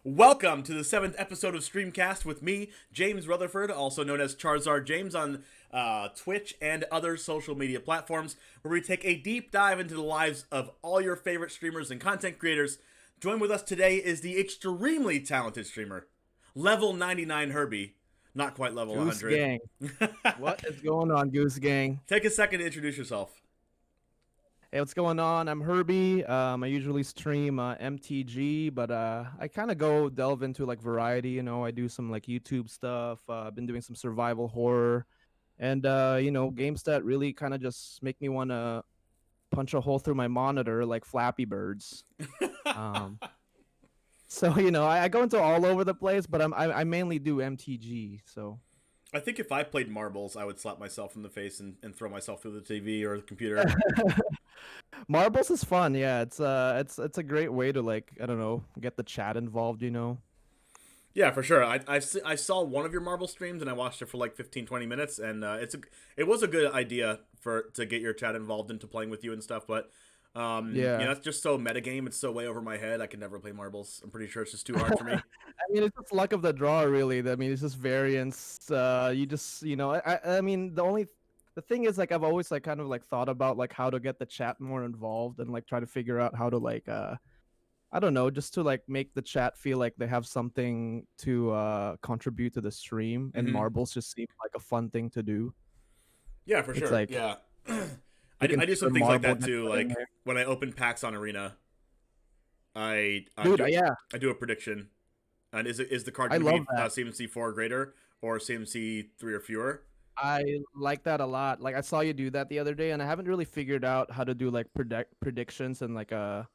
Welcome to the 7th episode of StreamCast with me, James Rutherford, also known as Charizard James on Twitch and other social media platforms, where we take a deep dive into the lives of all your favorite streamers and content creators. Join with us today is the extremely talented streamer, lvl99HERBY. Not quite level Goose 100. Gang. What is going on, Goose Gang? Take a second to introduce yourself. Hey, what's going on? I'm Herbie. I usually stream MTG, but I kind of go delve into like variety. You know, I do some like YouTube stuff. I've been doing some survival horror, and games that really kind of just make me want to punch a hole through my monitor like Flappy Birds. So I go into all over the place, but I mainly do MTG. So. I think if I played marbles, I would slap myself in the face and throw myself through the TV or the computer. Marbles is fun, yeah. It's a great way to, like, I don't know, get the chat involved, Yeah, for sure. I saw one of your marble streams and I watched it for like 15-20 minutes, and it was a good idea to get your chat involved into playing with you and stuff. But it's just so metagame. It's so way over my head. I could never play marbles. I'm pretty sure it's just too hard for me. I mean, it's just luck of the draw, really. I mean, it's just variance. You just, I mean, the thing is, like, I've always like kind of like thought about like how to get the chat more involved and like try to figure out how to like I don't know, just to like make the chat feel like they have something to contribute to the stream. And marbles just seem like a fun thing to do. Yeah, for sure. Like, yeah. I do some things like that too. Like when I open packs on Arena, I do a prediction. And is the card going to be CMC 4 or greater or CMC 3 or fewer? I like that a lot. Like, I saw you do that the other day, and I haven't really figured out how to do like predictions in like a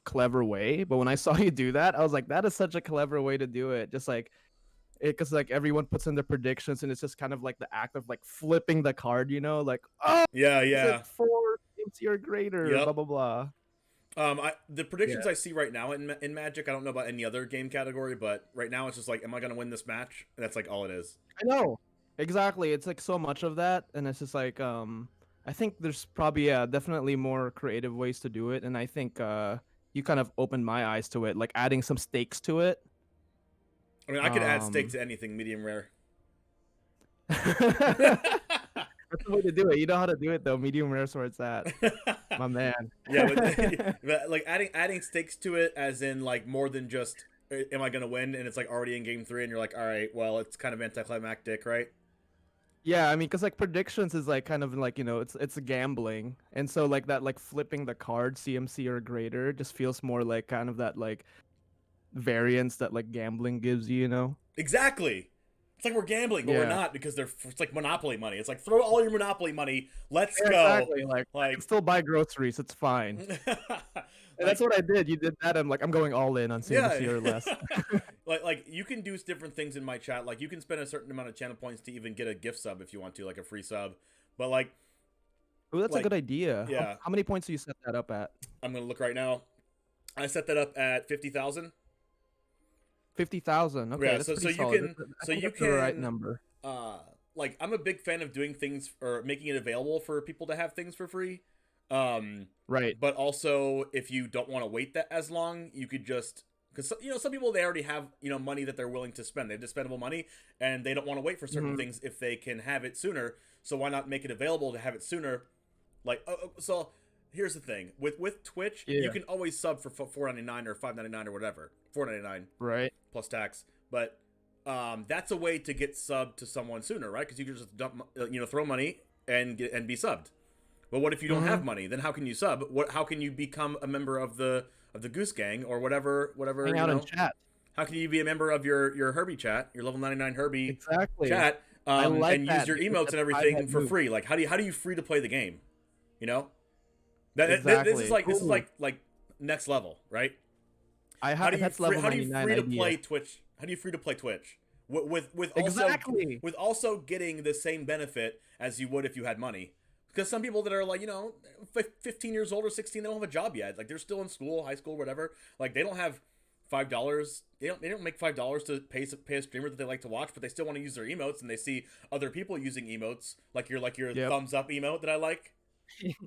clever way. But when I saw you do that, I was like, that is such a clever way to do it. Just like because like everyone puts in their predictions, and it's just kind of like the act of like flipping the card, like, oh yeah, 4 CMC or greater, blah blah blah. The predictions I see right now in Magic, I don't know about any other game category, but right now it's just like, am I going to win this match? And that's like all it is. I know. Exactly. It's like so much of that, and it's just like I think there's probably definitely more creative ways to do it, and I think you kind of opened my eyes to it, like adding some stakes to it. I mean, I could add stake to anything medium rare. That's the way to do it. You know how to do it though. Medium rare where it's at, my man. Yeah, but like adding stakes to it, as in like more than just am I gonna win, and it's like already in game 3, and you're like, all right, well, it's kind of anticlimactic, right? Yeah, I mean, because like predictions is like kind of like it's a gambling, and so like that like flipping the card CMC or greater just feels more like kind of that like variance that like gambling gives you. Exactly. It's like we're gambling, but we're not, because it's like Monopoly money. It's like, throw all your Monopoly money. Let's go. Exactly. Like I can still buy groceries. It's fine. And that's what I did. You did that. I'm going all in on CMC or less. like you can do different things in my chat. Like you can spend a certain amount of channel points to even get a gift sub if you want to, like a free sub. But like, oh, that's a good idea. Yeah. How many points do you set that up at? I'm gonna look right now. I set that up at 50,000. 50,000. Okay, yeah, that's so you can the right number. Like, I'm a big fan of doing things or making it available for people to have things for free. Right. But also, if you don't want to wait that as long, you could just, because some people, they already have money that they're willing to spend. They have dispendable money, and they don't want to wait for certain things if they can have it sooner. So why not make it available to have it sooner? Like, so here's the thing with Twitch, you can always sub for $4.99 or $5.99 or whatever, $4.99, right, plus tax. But that's a way to get subbed to someone sooner, right? Because you can just dump, throw money and be subbed. But what if you don't have money? Then how can you sub? How can you become a member of the Goose Gang or whatever? Hang out in chat. How can you be a member of your Herbie chat, your level 99 Herbie chat, and use your emotes and everything for free? Like how do you free to play the game? This is like next level, right? How do you free to play Twitch? How do you free to play Twitch? With also getting the same benefit as you would if you had money. Because some people that are like, 15 years old or 16, they don't have a job yet. Like, they're still in school, high school, whatever. Like, they don't have $5. They don't make $5 to pay a streamer that they like to watch, but they still want to use their emotes, and they see other people using emotes, like your thumbs up emote that I like.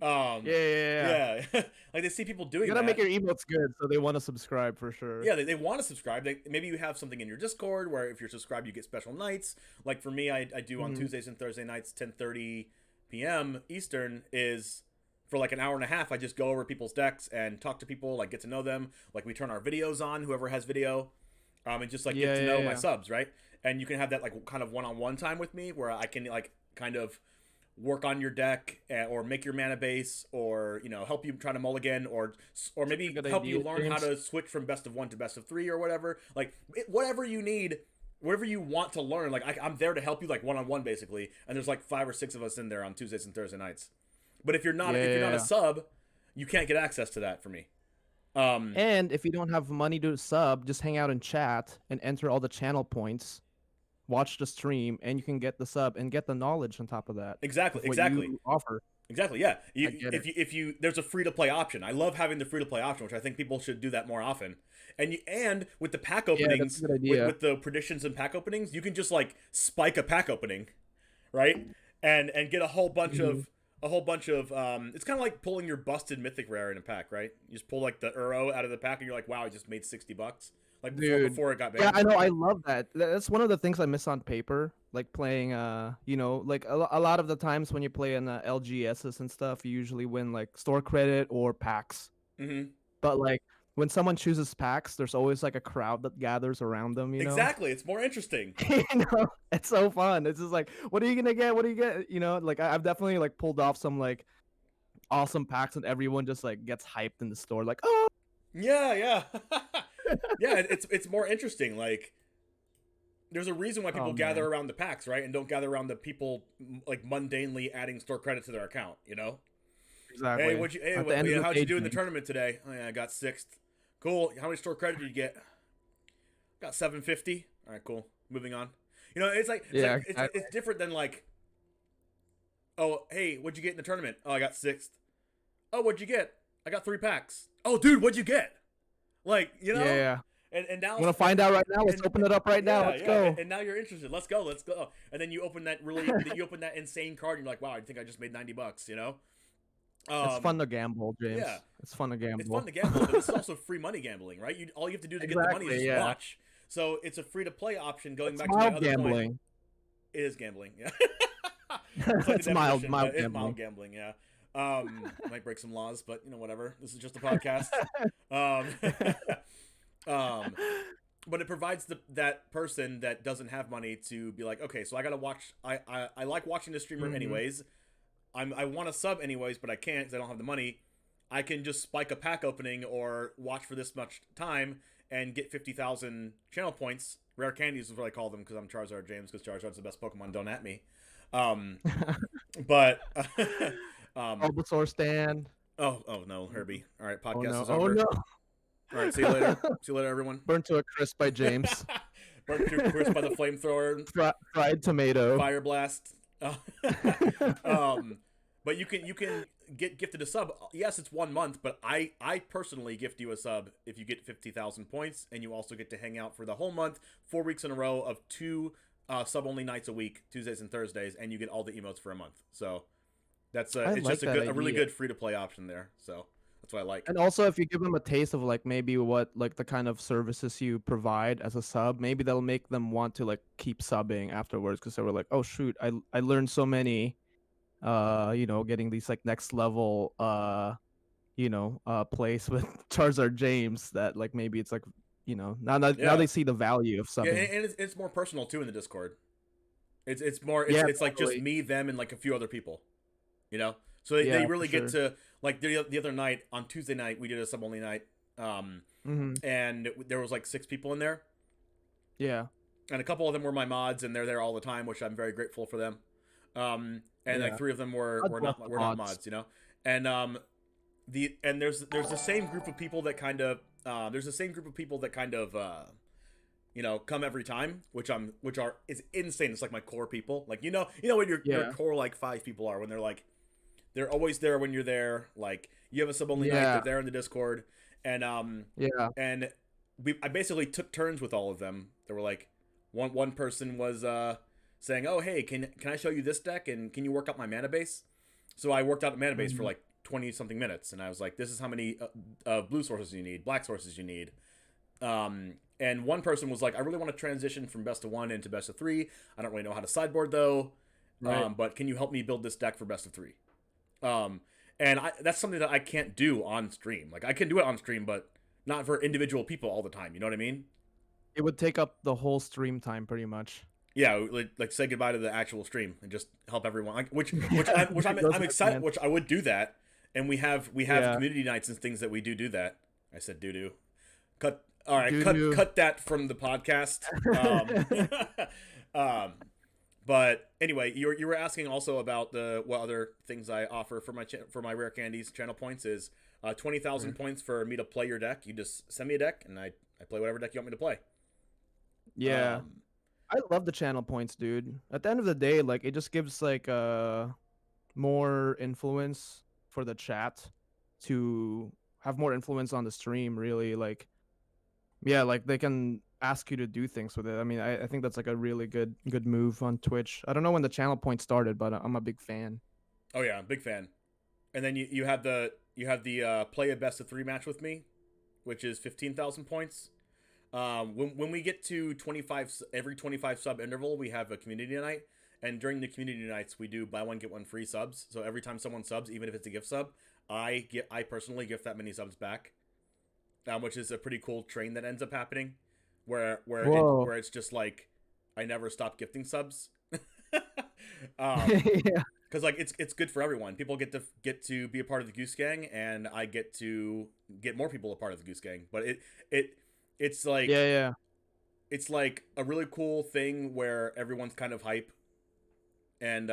Um, Yeah. yeah, like they see people You doing gotta make that. your emotes good, so they want to subscribe for sure. Yeah, they want to subscribe. Maybe you have something in your Discord where if you're subscribed, you get special nights. Like for me, I do on Mhm. Tuesdays and Thursday nights, 10:30 p.m. Eastern is for like an hour and a half. I just go over people's decks and talk to people, like get to know them. Like we turn our videos on, whoever has video, and just like get to know my Yeah. subs, right? And you can have that like kind of one-on-one time with me where I can like kind of work on your deck or make your mana base or help you try to mulligan or maybe Good help you idea, learn how James. to switch from best of 1 to best of 3 or whatever, like whatever you need, whatever you want to learn. Like I'm there to help you, like one-on-one basically, and there's like 5 or 6 of us in there on Tuesdays and Thursday nights. But if you're not a Yeah. sub, you can't get access to that for me. And if you don't have money to sub, just hang out in chat and enter all the channel points. Watch the stream, and you can get the sub and get the knowledge on top of that. exactly Of what exactly you offer. Exactly, yeah. I get it. If you there's a free to play option. I love having the free to play option, which I think people should do that more often. And with the pack Yeah, that's a openings, good idea. with the predictions and pack openings, you can just like spike a pack opening, right? And get a whole bunch Mhm. of it's kind of like pulling your busted mythic rare in a pack, right? You just pull like the Uro out of the pack and you're like, wow, I just made $60. Like Dude. before it got Yeah, banned. I know. I love that. That's one of the things I miss on paper. Like playing, like a lot of the times when you play in LGSs and stuff, you usually win like store credit or packs. Mm-hmm. But like when someone chooses packs, there's always like a crowd that gathers around them. Exactly. It's more interesting. It's so fun. It's just like, what are you gonna get? What do you get? Like I've definitely like pulled off some like awesome packs, and everyone just like gets hyped in the store, like, oh. Yeah, yeah. Yeah, it's more interesting. Like there's a reason why people Oh, gather man. around the packs, right? And don't gather around the people like mundanely adding store credit to their account, you know? Exactly. At the end of the How'd day, you do in the James. tournament today? Oh yeah, I got 6th. Cool. How many store credit did you get? Got 750. All right, cool. Moving on. Yeah, it's different than like, oh, hey, what'd you get in the tournament? Oh, I got 6th. Oh, what'd you get? I got 3 packs. Oh, dude, what'd you get? Like, Yeah. And now Want to find out right now? Let's open it up right now. Let's go. And now you're interested. Let's go. And then you open that insane card and you're like, wow, I think I just made $90, you know? It's fun to gamble, James. Yeah. It's fun to gamble. It's fun to gamble, but it's also free money gambling, right? All you have to do to get the money is just watch. So it's a free to play option. Going back to my other gambling. point, it is gambling. Yeah, It's mild gambling. It's mild gambling. Yeah, might break some laws, but whatever. This is just a podcast. But it provides that person that doesn't have money to be like, okay, so I gotta watch. I like watching the streamer anyways. I want to sub anyways, but I can't because I don't have the money. I can just spike a pack opening or watch for this much time and get 50,000 channel points. Rare candies is what I call them because I'm Charizard James, because Charizard's the best Pokemon. Don't at me. But Bulbasaur stand. oh no, Herbie. All right, podcast is Oh over. no. All right, see you later. See you later, everyone. Burnt to a crisp by James. Burnt to a crisp by the flamethrower. Fried tomato. Fire blast. But you can get gifted a sub. Yes, it's 1 month, but I personally gift you a sub if you get 50,000 points, and you also get to hang out for the whole month, 4 weeks in a row of 2 sub only nights a week, Tuesdays and Thursdays, and you get all the emotes for a month. So that's it's just a really good free to play option there. So that's what I like. And also, if you give them a taste of like maybe what like the kind of services you provide as a sub, maybe that'll make them want to like keep subbing afterwards, because they were like, oh shoot, I learned so many, getting these like next level plays with Charizard James, that like maybe it's like now they see the value of subbing. Yeah, and it's more personal too in the Discord. It's more it's like just me, them, and like a few other people, So they really get to, like the other night on Tuesday night we did a sub only night, and there was like 6 people in there. Yeah. And a couple of them were my mods, and they're there all the time, which I'm very grateful for them. And like 3 of them were not mods, And there's the same group of people that kind of come every time, which is insane. It's like my core people, like when your core like 5 people are, when they're always there when you're there. Like you have a sub only night, they're there in the Discord, and and I basically took turns with all of them. There were like one person was saying, oh hey, can I show you this deck, and can you work up my mana base? So I worked out a mana base for like 20 something minutes, and I was like, this is how many blue sources you need, black sources you need. And one person was like, I really want to transition from best of 1 into best of 3. I don't really know how to sideboard though. Right. But can you help me build this deck for best of 3? And that's something that I can't do on stream. Like I can do it on stream, but not for individual people all the time. You know what I mean? It would take up the whole stream time pretty much. Yeah, like say goodbye to the actual stream and just help everyone. Like, which I'm excited. Which I would do that. And we have community nights and things that we do that. I said doo. Cut. All right, cut that from the podcast. But anyway, you were asking also about what other things I offer for my rare candies channel points is 20,000 points for me to play your deck. You just send me a deck and I play whatever deck you want me to play. Yeah. I love the channel points, dude. At the end of the day, like it just gives like more influence for the chat to have more influence on the stream, really. Like yeah, like they can ask you to do things with it. I mean, I think that's like a really good move on Twitch. I don't know when the channel point started, but I'm a big fan. Oh yeah, big fan. And then you have the play a best of 3 match with me, which is 15,000 points. When we get to 25 every 25 sub interval, we have a community night, and during the community nights we do buy one get one free subs. So every time someone subs, even if it's a gift sub, I personally gift that many subs back. Which is a pretty cool train that ends up happening, where it's just like I never stop gifting subs. Yeah. Because like it's good for everyone. People get to be a part of the Goose Gang, and I get to get more people a part of the Goose Gang. But it's like it's like a really cool thing where everyone's kind of hype, and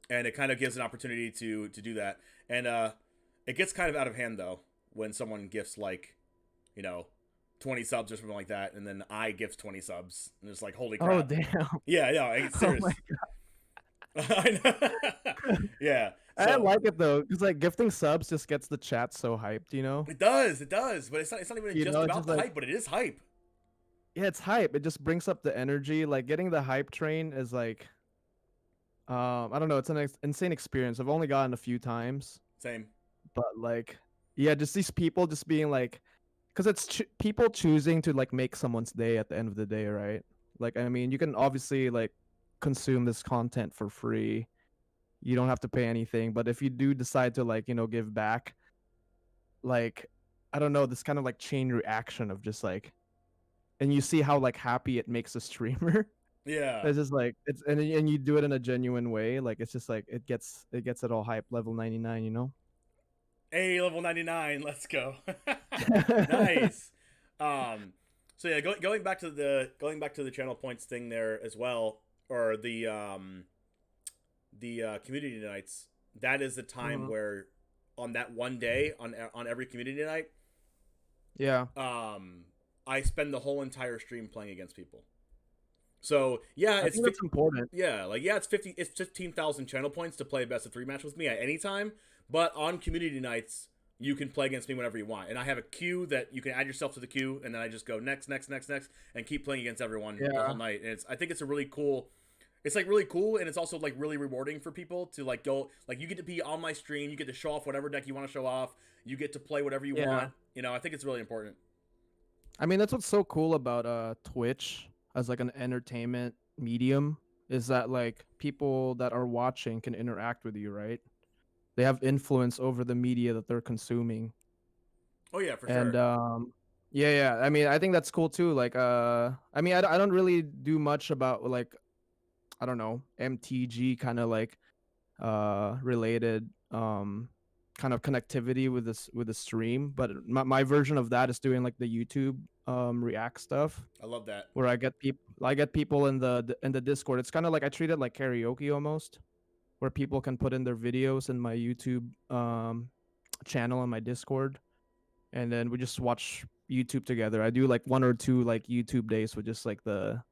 it kind of gives an opportunity to do that. And it gets kind of out of hand though when someone gifts like 20 subs or something like that, and then I gift 20 subs, and it's like holy crap. Oh damn. Yeah, it's serious. Oh my God. I know. Yeah. So, I like it though, because like gifting subs just gets the chat so hyped, you know? It does, but it's not even just about the hype, but it is hype. Yeah, it's hype. It just brings up the energy. Like getting the hype train is like, I don't know, it's an insane experience. I've only gotten a few times. Same. But like, yeah, just these people just being like, because it's people choosing to like make someone's day at the end of the day, right? Like, I mean, you can obviously like consume this content for free. You don't have to pay anything, but if you do decide to like, give back, like, I don't know, this kind of like chain reaction of just like, and you see how like happy it makes a streamer. Yeah. It's just like and you do it in a genuine way. Like it's just like it gets it all hype. Level 99, you know. Hey, level 99, let's go. Nice. So yeah, going back to the channel points thing there as well, or the community nights. That is the time where on that one day on every community night, yeah, I spend the whole entire stream playing against people. So yeah, I think that's important. Yeah, like it's 15,000 channel points to play a best of 3 match with me at any time. But on community nights, you can play against me whenever you want, and I have a queue that you can add yourself to the queue, and then I just go next, and keep playing against everyone the whole night. And I think it's a really cool. It's like really cool, and it's also like really rewarding for people to like go. Like you get to be on my stream, you get to show off whatever deck you want to show off, you get to play whatever you want. I think it's really important. I mean, that's what's so cool about Twitch as like an entertainment medium is that like people that are watching can interact with you, right? They have influence over the media that they're consuming. Oh yeah, for sure. And yeah. I mean, I think that's cool too. Like, I mean, I don't really do much about like, I don't know, MTG kind of like, related, kind of connectivity with the stream. But my version of that is doing like the YouTube, react stuff. I love that. Where I get people in the Discord. It's kind of like I treat it like karaoke almost, where people can put in their videos in my YouTube channel on my Discord, and then we just watch YouTube together. I do like 1 or 2 like YouTube days with just like the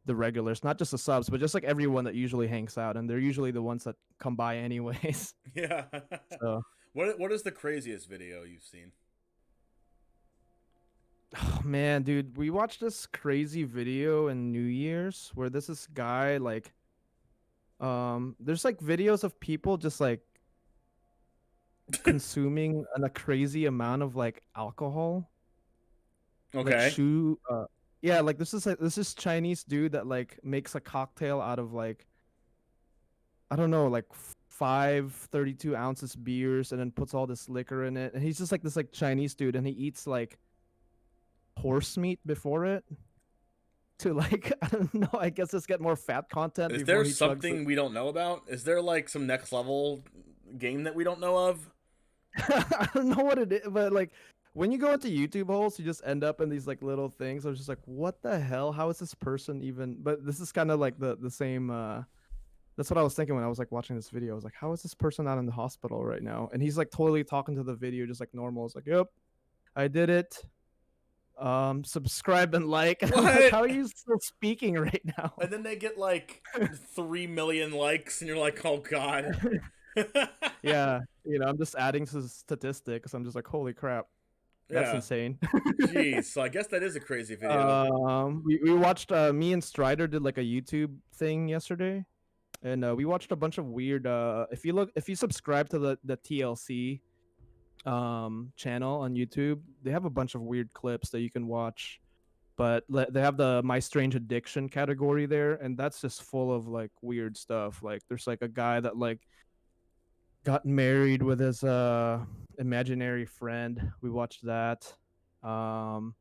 regulars, not just the subs, but just like everyone that usually hangs out, and they're usually the ones that come by anyways. Yeah. So. What is the craziest video you've seen? Oh man, dude, we watched this crazy video in New Year's where this guy like There's like videos of people just like consuming a crazy amount of like alcohol, like Okay. yeah, like this is Chinese dude that like makes a cocktail out of like, I don't know, like 5 32 ounces beers, and then puts all this liquor in it, and he's just like this like Chinese dude, and he eats like horse meat before it to like I don't know, I guess just get more fat content Is before there he chugs it. something we don't know about? Is there like some next level game that we don't know of? I don't know what it is, but like when you go into YouTube holes, you just end up in these like little things. I was just like, what the hell? How is this person even? But this is kind of like the same. That's what I was thinking when I was like watching this video. I was like, how is this person not in the hospital right now? And he's like totally talking to the video just like normal. It's like, yep, I did it. Subscribe and like. And I'm like, What? how are you still speaking right now? And then they get like 3 million likes, and you're like, oh god. Yeah, I'm just adding to the statistics. I'm just like, holy crap, that's Yeah. insane. Jeez. So I guess that is a crazy video. We watched me and Strider did like a YouTube thing yesterday, and we watched a bunch of weird. If you subscribe to the TLC channel on YouTube, they have a bunch of weird clips that you can watch. But they have the My Strange Addiction category there, and that's just full of like weird stuff. Like there's like a guy that like got married with his imaginary friend. We watched that. Um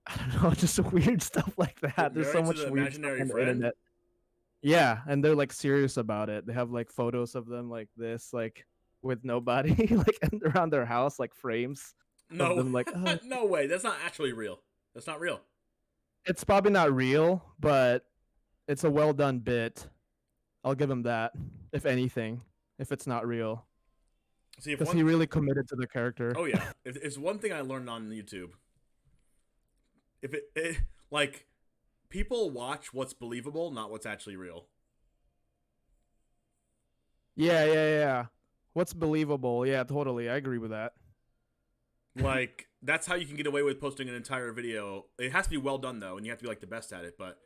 I don't know, just weird stuff like Get that. There's so married to much the weird stuff imaginary on the friend? internet. Yeah, and they're like serious about it. They have like photos of them like this, like with nobody, like around their house, like frames of No. them. Like, oh, No way. That's not actually real. That's not real. it's probably not real, but it's a well done bit. I'll give him that. If anything, if it's not real, See, if because one he really committed to the character. Oh yeah. If it's one thing I learned on YouTube. If it like people watch what's believable, not what's actually real. Yeah. What's believable? Yeah, totally. I agree with that. Like that's how you can get away with posting an entire video. It has to be well done though, and you have to be like the best at it, but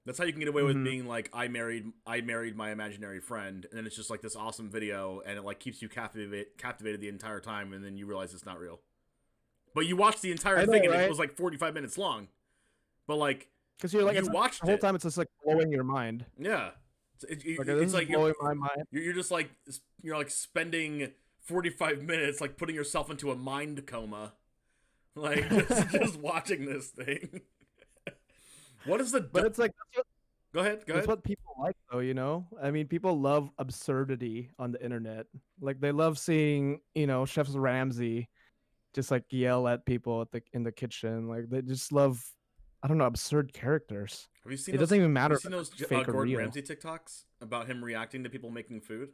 that's how you can get away with being like I married my imaginary friend, and then it's just like this awesome video, and it like keeps you captivated the entire time, and then you realize it's not real. But you watched the entire thing, and it was like 45 minutes long. But like, because you're like, you watched the whole it. time it's just like blowing your mind. Yeah, It's like blowing my mind. You're just like spending 45 minutes like putting yourself into a mind coma, like just watching this thing. What is the? But it's like Go ahead. that's what people like, though. I mean, people love absurdity on the internet. Like they love seeing, Chef Ramsay just like yell at people in the kitchen. Like they just love, I don't know, absurd characters. Have you seen? It doesn't even matter Have you seen those fake or Gordon real. Ramsay TikToks about him reacting to people making food?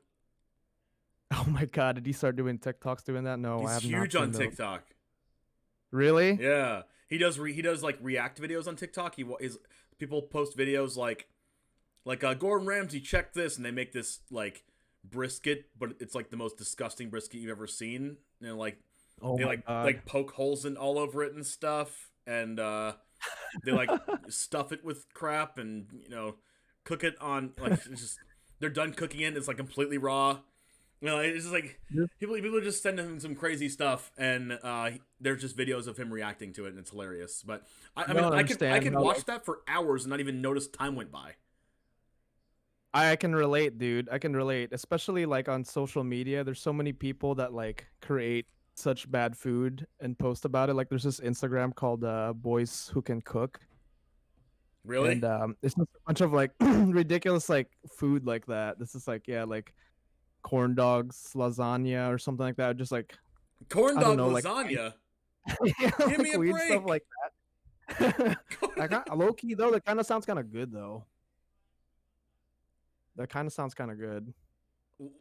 Oh my god, did he start doing TikToks doing that? No, He's I have huge not on seen TikTok. Really? Yeah, he does like react videos on TikTok. People post videos like Gordon Ramsay, check this, and they make this like brisket, but it's like the most disgusting brisket you've ever seen, and like they like poke holes in all over it and stuff, and they like stuff it with crap, and cook it on like it's just they're done cooking it, it's like completely raw. It's just like people are just sending him some crazy stuff, and there's just videos of him reacting to it, and it's hilarious. But I mean, I could watch that for hours and not even notice time went by. I can relate, dude. I can relate, especially like on social media. There's so many people that like create such bad food and post about it. Like there's this Instagram called Boys Who Can Cook. Really? And it's just a bunch of like ridiculous like food like that. This is like like corn dogs, lasagna, or something like that. Just like corn dog lasagna. Like, yeah, Give me a weird break. Stuff like that. Low key though, that kind of sounds kind of good though. That kind of sounds kind of good.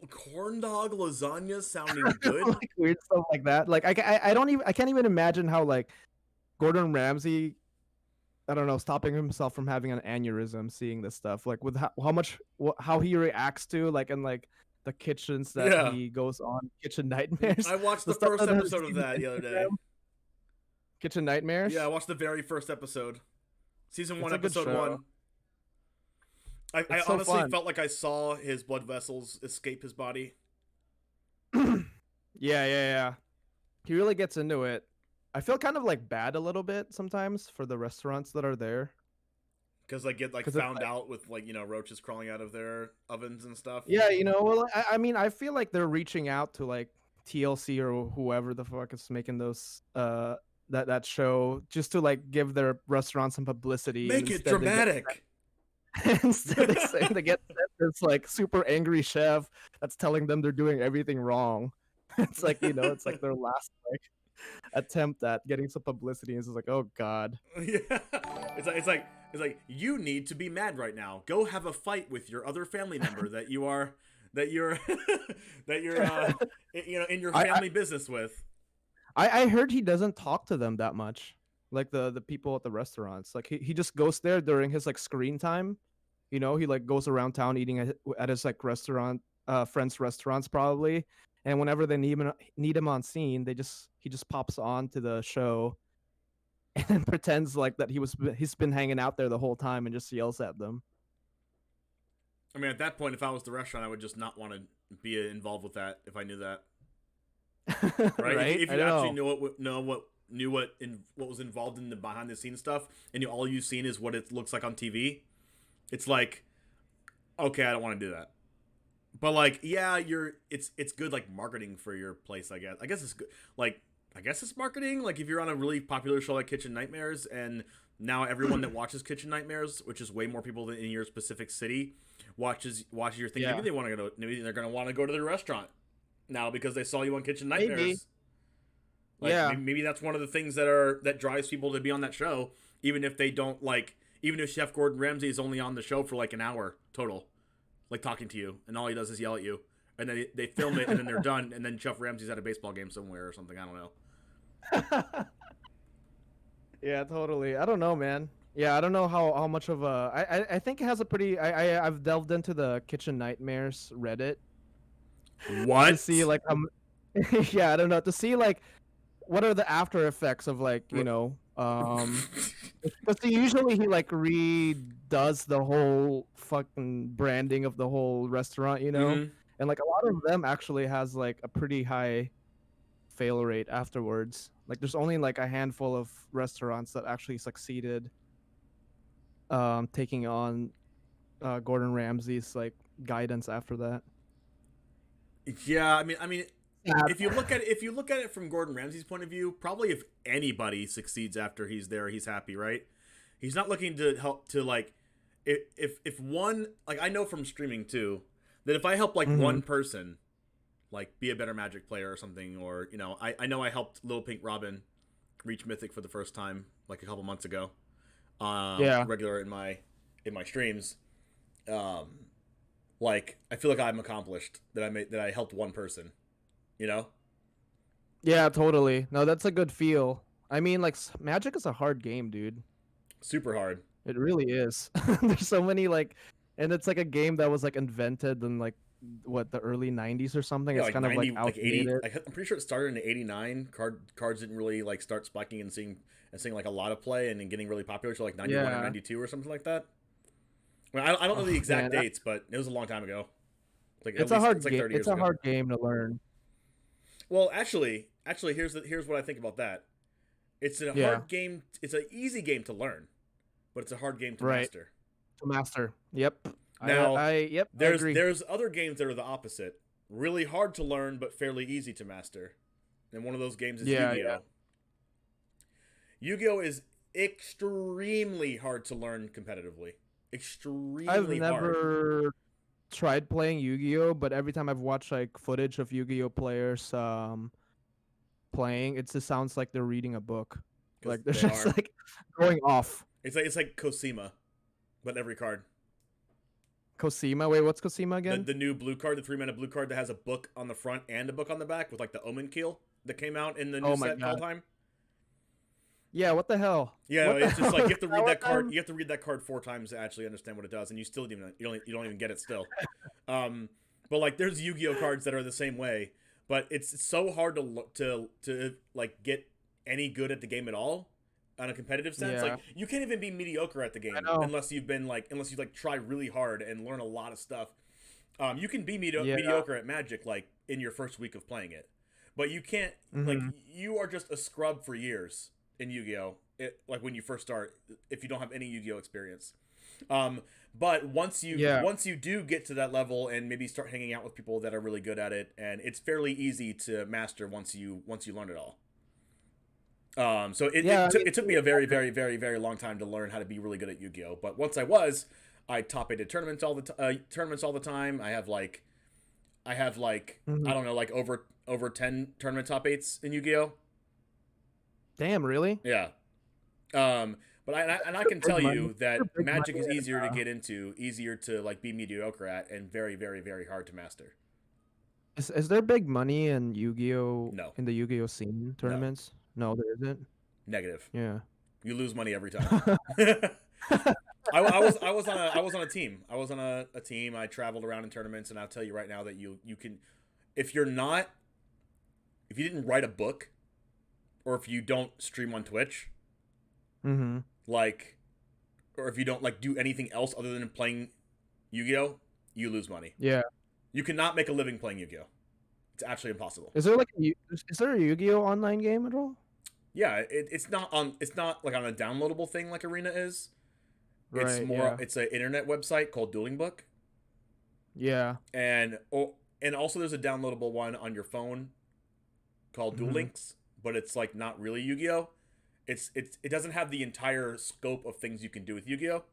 Corn dog lasagna sounding good. Like weird stuff like that. Like I can't even imagine how like Gordon Ramsay, I don't know, stopping himself from having an aneurysm seeing this stuff. Like with how he reacts to like in like the kitchens that he goes on, Kitchen Nightmares. I watched the first episode of that the other day. Kitchen Nightmares? Yeah, I watched the very first episode. Season 1, episode 1. I It's so honestly fun. felt like I saw his blood vessels escape his body. Yeah. He really gets into it. I feel kind of like bad a little bit sometimes for the restaurants that are there. Because they get like Because it's found like, out with like roaches crawling out of their ovens and stuff. yeah, well, I mean, I feel like they're reaching out to like TLC or whoever the fuck is making those that show just to like give their restaurant some publicity, and Make it instead they get dramatic. instead they get this like super angry chef that's telling them they're doing everything wrong. It's like it's like their last like attempt at getting some publicity. It's just like, oh god. Yeah, it's like you need to be mad right now. Go have a fight with your other family member that you're that you're in your family business with. I heard he doesn't talk to them that much, like the people at the restaurants. Like he just goes there during his like screen time. He like goes around town eating at his like restaurant, friends' restaurants probably. And whenever they need him on scene, he just pops on to the show and pretends like that he's been hanging out there the whole time and just yells at them. I mean, at that point, if I was the restaurant, I would just not want to be involved with that if I knew that. Right? Right? If you actually knew what was involved in the behind the scenes stuff, and all you've seen is what it looks like on TV, it's like, okay, I don't want to do that. But like, yeah, it's good like marketing for your place, I guess. I guess it's good. Like, I guess it's marketing. Like if you're on a really popular show like Kitchen Nightmares, and now everyone that watches Kitchen Nightmares, which is way more people than in your specific city, watches your thing. Yeah. Maybe they're gonna want to go to the restaurant now because they saw you on Kitchen Nightmares. Maybe. Like, yeah. Maybe that's one of the things that drives people to be on that show, even if they don't like. Even if Chef Gordon Ramsay is only on the show for like an hour total, like talking to you, and all he does is yell at you, and then they film it, and then they're done, and then Chef Ramsay's at a baseball game somewhere or something. I don't know. Yeah, totally. I don't know, man. Yeah, I don't know how much of a. I think it has a pretty. I've delved into the Kitchen Nightmares Reddit What? to see like yeah, I don't know, to see like what are the after effects of like because usually he like redoes the whole fucking branding of the whole restaurant, Mhm. and like a lot of them actually has like a pretty high fail rate afterwards. Like there's only like a handful of restaurants that actually succeeded taking on Gordon Ramsay's like guidance after that. Yeah, I mean, Yeah. if you look at it from Gordon Ramsay's point of view, probably if anybody succeeds after he's there, he's happy, right? He's not looking to help to like if one, like, I know from streaming too that if I help like one person like be a better Magic player or something, or I know I helped Little Pink Robin reach Mythic for the first time like a couple months ago. Yeah. Regular in my streams. Like I feel like I'm accomplished that I helped one person. Yeah, totally. No, that's a good feel. I mean, like Magic is a hard game, dude. Super hard. It really is. There's so many like, and it's like a game that was like invented in like what, the early '90s or something. Yeah, It's like kind of 90, like like 80. outdated. Like, I'm pretty sure it started in '89. Cards didn't really like start spiking and seeing like a lot of play and then getting really popular till like '91 or Yeah. '92 or something like that. I mean, I don't know the exact Man, dates, but it was a long time ago. Like it's at a least hard it's like game. 30 years It's a ago. hard game to learn. Well, actually, here's what I think about that. It's a Yeah. hard game. It's an easy game to learn, but it's a hard game to Right. master. To master. Yep. Now, I agree. there's other games that are the opposite. Really hard to learn, but fairly easy to master. And one of those games is Yeah, Yu-Gi-Oh. yeah. Yu-Gi-Oh is extremely hard to learn competitively. Extremely I've hard. never tried playing Yu-Gi-Oh, but every time I've watched like footage of Yu-Gi-Oh players playing, it just sounds like they're reading a book. 'Cause Like they're they just are. like going off. It's like Cosima, but every card. Cosima. Wait, what's Cosima again? The new blue card, the 3-mana blue card that has a book on the front and a book on the back with like the Omen Keel that came out in the new Oh my set God. all time. Yeah, what the hell? Yeah, What the it's just like you have to hell read is that card. that? You have to read that card 4 times to actually understand what it does, and you still you don't even get it still. But like there's Yu-Gi-Oh cards that are the same way, but it's so hard to like get any good at the game at all on a competitive sense. Yeah. Like you can't even be mediocre at the game unless you try really hard and learn a lot of stuff. You can be mediocre at Magic like in your first week of playing it, but you can't like you are just a scrub for years in Yu-Gi-Oh. Like when you first start, if you don't have any Yu-Gi-Oh experience. But once you do get to that level and maybe start hanging out with people that are really good at it, and it's fairly easy to master once you learn it all. So it took me a very, very, very, very long time to learn how to be really good at Yu-Gi-Oh. But once I top 8 tournaments all the time. I have I don't know, like over 10 tournament top 8s in Yu-Gi-Oh. Damn, really? Yeah. But I can tell you that Magic is easier to get into, easier to like be mediocre at, and very, very, very hard to master. Is there big money in Yu-Gi-Oh? No. In the Yu-Gi-Oh scene tournaments? No, there isn't. Negative. Yeah. You lose money every time. I was on a team. I was on a team. I traveled around in tournaments, and I'll tell you right now that you can, if you didn't write a book, or if you don't stream on Twitch, like, or if you don't like do anything else other than playing Yu-Gi-Oh, you lose money. Yeah. You cannot make a living playing Yu-Gi-Oh. It's actually impossible. Is there a Yu-Gi-Oh online game at all? Yeah, it's not like on a downloadable thing like Arena is. It's Right, more. Yeah. It's an internet website called Dueling Book. Yeah. And also there's a downloadable one on your phone called Duel Links, but it's like not really Yu-Gi-Oh. It doesn't have the entire scope of things you can do with Yu-Gi-Oh.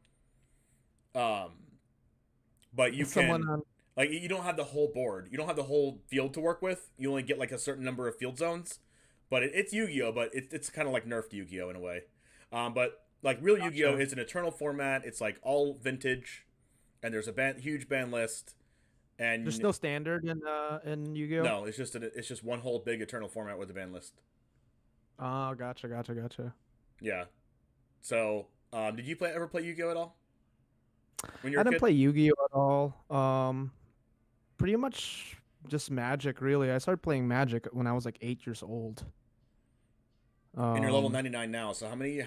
But you can like you don't have the whole board. You don't have the whole field to work with. You only get like a certain number of field zones. But it's Yu-Gi-Oh, but it's kind of like nerfed Yu-Gi-Oh in a way. But like real Yu-Gi-Oh is an eternal format. It's like all vintage, and there's a huge ban list. And there's no standard in Yu-Gi-Oh. No, it's just one whole big eternal format with a ban list. Oh, gotcha. Yeah. So, did you ever play Yu-Gi-Oh at all? When you were I didn't play Yu-Gi-Oh at all. Pretty much just Magic, really. I started playing Magic when I was like 8 years old. And you're level 99 now. So how many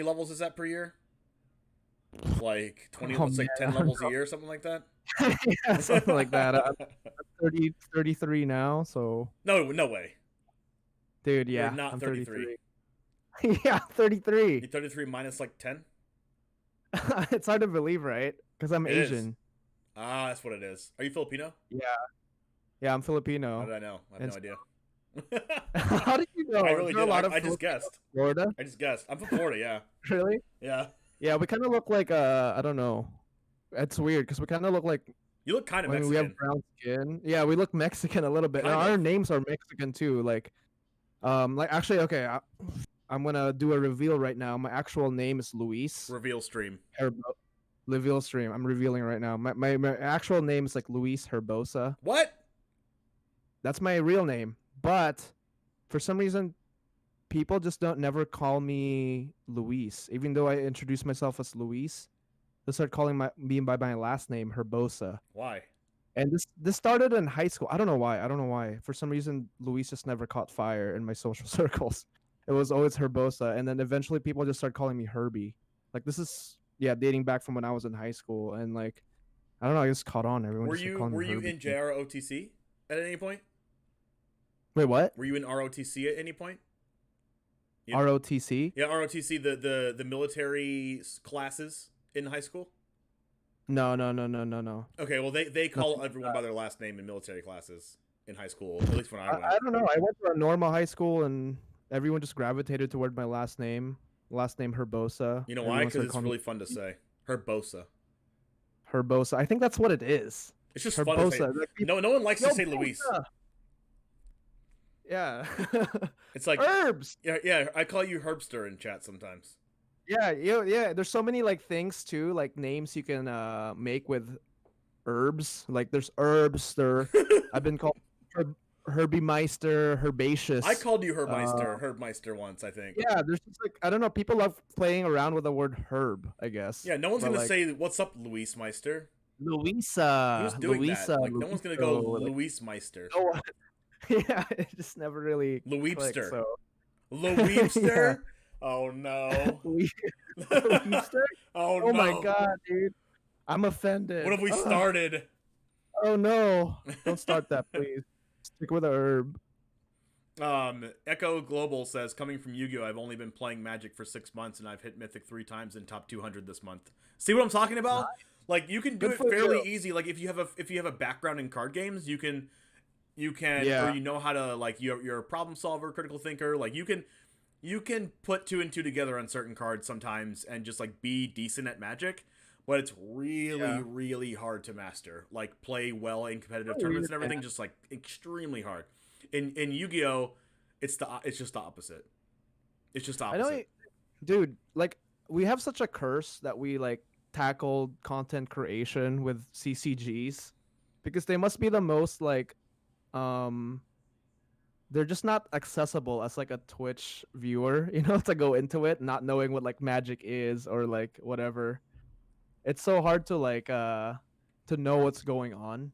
levels is that per year? Like 20, let's say 10 levels a year, something like that. Yeah, something like that. I'm 33 now, so. No way. Dude, yeah. You're not I'm 33. Yeah, 33. You're 33 minus like 10? It's hard to believe, right? Because I'm Asian. Ah, that's what it is. Are you Filipino? Yeah, I'm Filipino. How did I know? I have no idea. How did you know? I really did. I just guessed. Florida? I just guessed. I'm from Florida, yeah. Really? Yeah. Yeah, we kind of look like, I don't know. It's weird because we kind of look like. You look kind of Mexican. We have brown skin. Yeah, we look Mexican a little bit. Our names are Mexican too. Like actually, okay, I'm gonna do a reveal right now. My actual name is Luis. Reveal stream. Reveal stream. I'm revealing right now. My actual name is like Luis Herbosa. What? That's my real name. But for some reason, people just never call me Luis, even though I introduce myself as Luis. They start calling me by my last name, Herbosa. Why? And this started in high school. I don't know why. For some reason, Luis just never caught fire in my social circles. It was always Herbosa, and then eventually people just started calling me Herbie. Like this is dating back from when I was in high school, and like I don't know, I just caught on. Everyone were you in JROTC at any point? Wait, what? Were you in ROTC at any point? Yeah. ROTC? Yeah, ROTC, the military classes in high school? No. Okay, well they call everyone by their last name in military classes in high school, at least when I went. I don't know. I went to a normal high school and everyone just gravitated toward my last name. Last name Herbosa. You know why? Because it's really fun to say. Herbosa. I think that's what it is. It's just Herbosa. Fun to say. Like, no one likes to say Luis. Yeah. It's like herbs. Yeah. I call you Herbster in chat sometimes. Yeah. There's so many like things too, like names you can make with herbs. Like there's herbs. I've been called Herbie Meister, Herbaceous. I called you Herbmeister once, I think. Yeah, there's just like I don't know. People love playing around with the word herb, I guess. Yeah, no one's gonna say "What's up, Luis Meister." Luisa. Who's doing that? Like no one's gonna go Luis Meister. Yeah, it just never really. Louiebster. So. Louiebster. Oh no. We start. Oh Oh my no. god, dude. I'm offended. What have we Ugh. started? Oh no. Don't start that, please. Stick with a herb. Echo Global says, coming from Yu-Gi-Oh, I've only been playing Magic for 6 months and I've hit Mythic 3 times in top 200 this month. See what I'm talking about? Like you can do Good it for fairly you. easy. Like if you have a background in card games, you can Yeah. or you know how to like you're a problem solver, critical thinker. Like you can put two and two together on certain cards sometimes and just like be decent at Magic. But it's really, really hard to master. Like play well in competitive tournaments and everything, just like extremely hard. In Yu-Gi-Oh, it's just the opposite. It's just the opposite. I know, dude. Like we have such a curse that we like tackled content creation with CCGs because they must be the most like they're just not accessible as like a Twitch viewer, to go into it not knowing what like Magic is or like whatever. It's so hard to like to know what's going on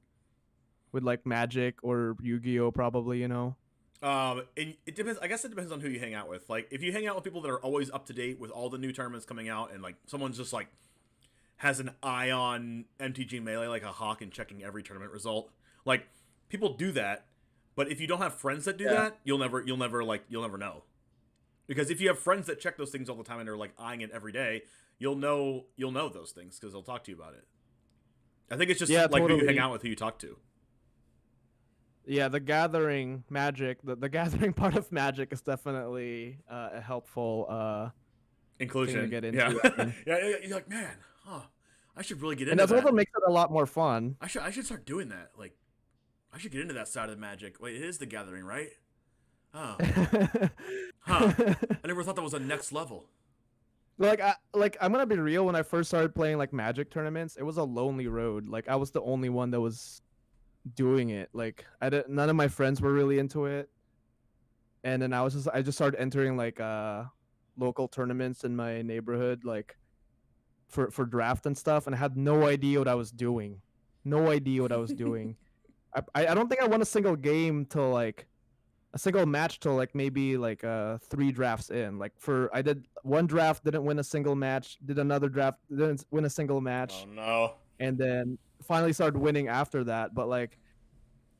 with like Magic or Yu-Gi-Oh probably. And it depends. I guess it depends on who you hang out with. Like, if you hang out with people that are always up to date with all the new tournaments coming out, and like someone's just like has an eye on MTG Melee like a hawk and checking every tournament result, like people do that. But if you don't have friends that do that, you'll never know. Because if you have friends that check those things all the time and are like eyeing it every day, you'll know those things because they'll talk to you about it. I think it's just like totally. who you hang out with, who you talk to. Yeah, the gathering Magic, the gathering part of Magic is definitely a helpful inclusion thing to get into. Yeah. Yeah, you're like, man, I should really get into that. And that's that. what makes it a lot more fun. I should start doing that. Like, I should get into that side of Magic. Wait, it is the gathering, right? Oh. I never thought that was a next level. Like I'm gonna be real. When I first started playing like Magic tournaments, it was a lonely road. Like I was the only one that was doing it. Like none of my friends were really into it. And then I just started entering like local tournaments in my neighborhood, like for draft and stuff, and I had no idea what I was doing. No idea what I was doing. I don't think I won a single game till like a single match till like maybe like 3 drafts in. Like I did one draft, didn't win a single match, did another draft, didn't win a single match. Oh no. And then finally started winning after that. But like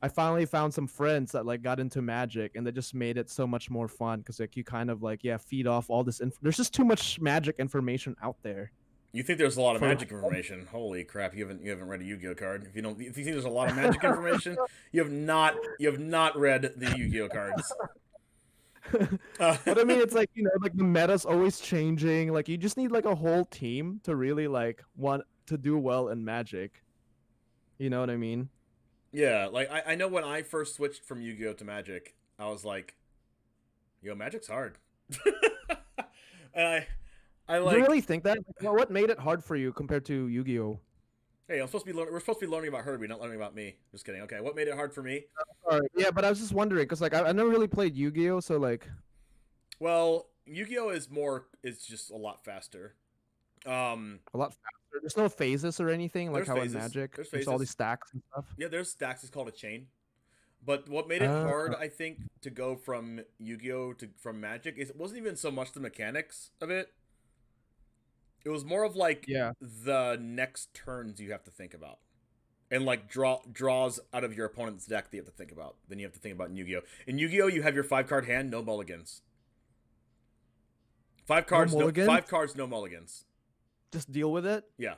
I finally found some friends that like got into Magic and they just made it so much more fun because like you kind of like feed off all this there's just too much Magic information out there. You think there's a lot of Magic information? Holy crap! You haven't read a Yu-Gi-Oh card. If you think there's a lot of Magic information, you have not read the Yu-Gi-Oh cards. But I mean, it's like like the meta's always changing. Like you just need like a whole team to really like want to do well in Magic. You know what I mean? Yeah, like I know when I first switched from Yu-Gi-Oh to Magic, I was like, "Yo, Magic's hard." And I like. You really think that? What made it hard for you compared to Yu-Gi-Oh? Hey, we're supposed to be learning about Herbie, not learning about me. Just kidding. Okay, what made it hard for me? Sorry. Yeah, but I was just wondering because like I never really played Yu-Gi-Oh, so like. Well, Yu-Gi-Oh is just a lot faster. A lot faster. There's no phases or anything like how phases. in Magic. There's all these stacks and stuff. Yeah, there's stacks. It's called a chain. But what made it hard, I think, to go from Yu-Gi-Oh from Magic is it wasn't even so much the mechanics of it. It was more of like the next turns you have to think about. And like draws out of your opponent's deck that you have to think about. Then you have to think about in Yu-Gi-Oh. In Yu-Gi-Oh, you have your 5-card hand, no mulligans. 5 cards, no mulligans. Just deal with it? Yeah.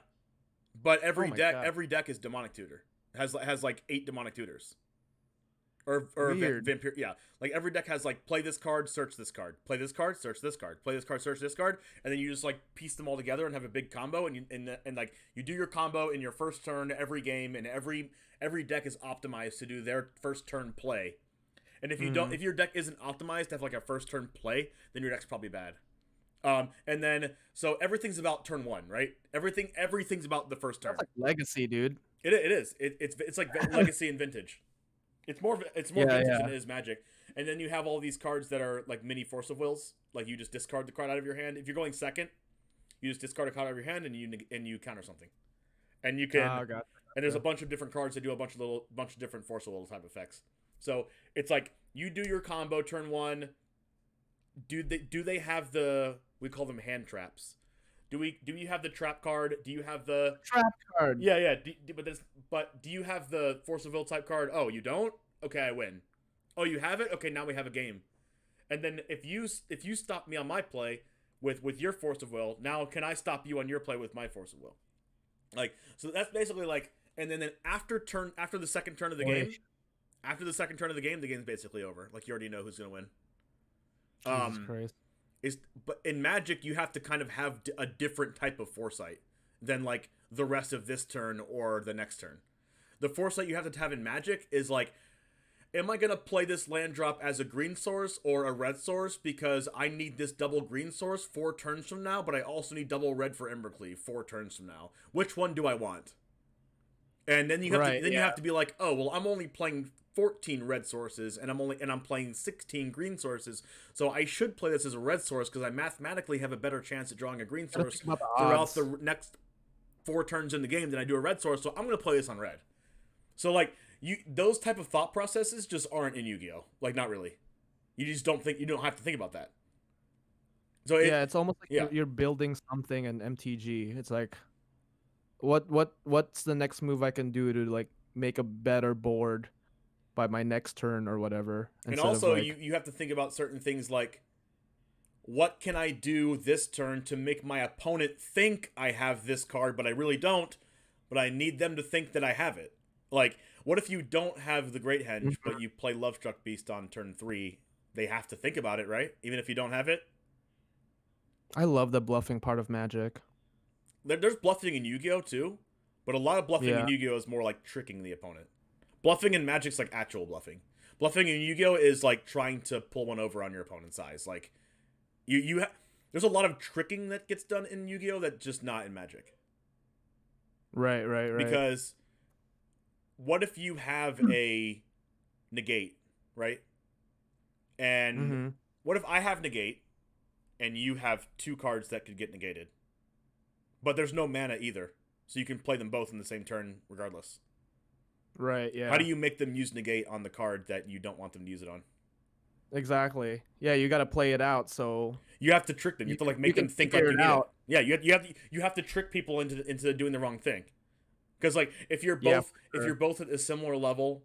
But every deck is demonic tutor. Has like 8 demonic tutors. Or vampire, yeah. Like every deck has like play this card, search this card, play this card, search this card, play this card, search this card, and then you just like piece them all together and have a big combo, and like you do your combo in your first turn every game, and every deck is optimized to do their first turn play. And if your deck isn't optimized to have like a first turn play, then your deck's probably bad. And then so everything's about turn 1, right? Everything's about the first turn. That's like Legacy, dude. It is. It's like Legacy and Vintage. It's more vintage than it is Magic. And then you have all these cards that are like mini Force of Wills. Like you just discard the card out of your hand. If you're going second, you just discard a card out of your hand and you counter something. And you can and there's a bunch of different cards that do a bunch of different Force of Will type effects. So it's like you do your combo turn 1, do they have the, we call them hand traps? Do you have the trap card? Do you have the Trap card. Yeah. But do you have the Force of Will type card? Oh, you don't? Okay, I win. Oh, you have it? Okay, now we have a game. And then if you stop me on my play with your Force of Will, now can I stop you on your play with my Force of Will? Like, so that's basically like, and then after the second turn of the game, the game's basically over. Like, you already know who's gonna win. Jesus Christ. But in Magic, you have to kind of have a different type of foresight than like the rest of this turn or the next turn. The foresight you have to have in Magic is like, am I gonna play this land drop as a green source or a red source because I need this double green source 4 turns from now, but I also need double red for Embercleave 4 turns from now. Which one do I want? And then you have to be like, oh well, I'm only playing 14 red sources and I'm playing 16 green sources, so I should play this as a red source because I mathematically have a better chance at drawing a green source throughout the next 4 turns in the game than I do a red source, so I'm going to play this on red. So like, those type of thought processes just aren't in Yu-Gi-Oh! Like, not really. You just don't have to think about that. So it's almost like you're building something in MTG. It's like, what's the next move I can do to like make a better board by my next turn or whatever. And also, you have to think about certain things like, what can I do this turn to make my opponent think I have this card, but I really don't, but I need them to think that I have it. Like, what if you don't have the Great Henge, but you play Lovestruck Beast on turn 3? They have to think about it, right? Even if you don't have it? I love the bluffing part of Magic. There's bluffing in Yu-Gi-Oh! Too, but a lot of bluffing in Yu-Gi-Oh! Is more like tricking the opponent. Bluffing in Magic's like actual bluffing. Bluffing in Yu-Gi-Oh! Is like trying to pull one over on your opponent's eyes. Like, there's a lot of tricking that gets done in Yu-Gi-Oh! That's just not in Magic. Right. Because what if you have a negate, right? And what if I have negate and you have 2 cards that could get negated? But there's no mana either. So you can play them both in the same turn regardless. Right, yeah. How do you make them use negate on the card that you don't want them to use it on? Exactly. Yeah, you got to play it out. So you have to trick them. You have to like make them think like you need it. Yeah, you have to trick people into doing the wrong thing. Because like if you're both at a similar level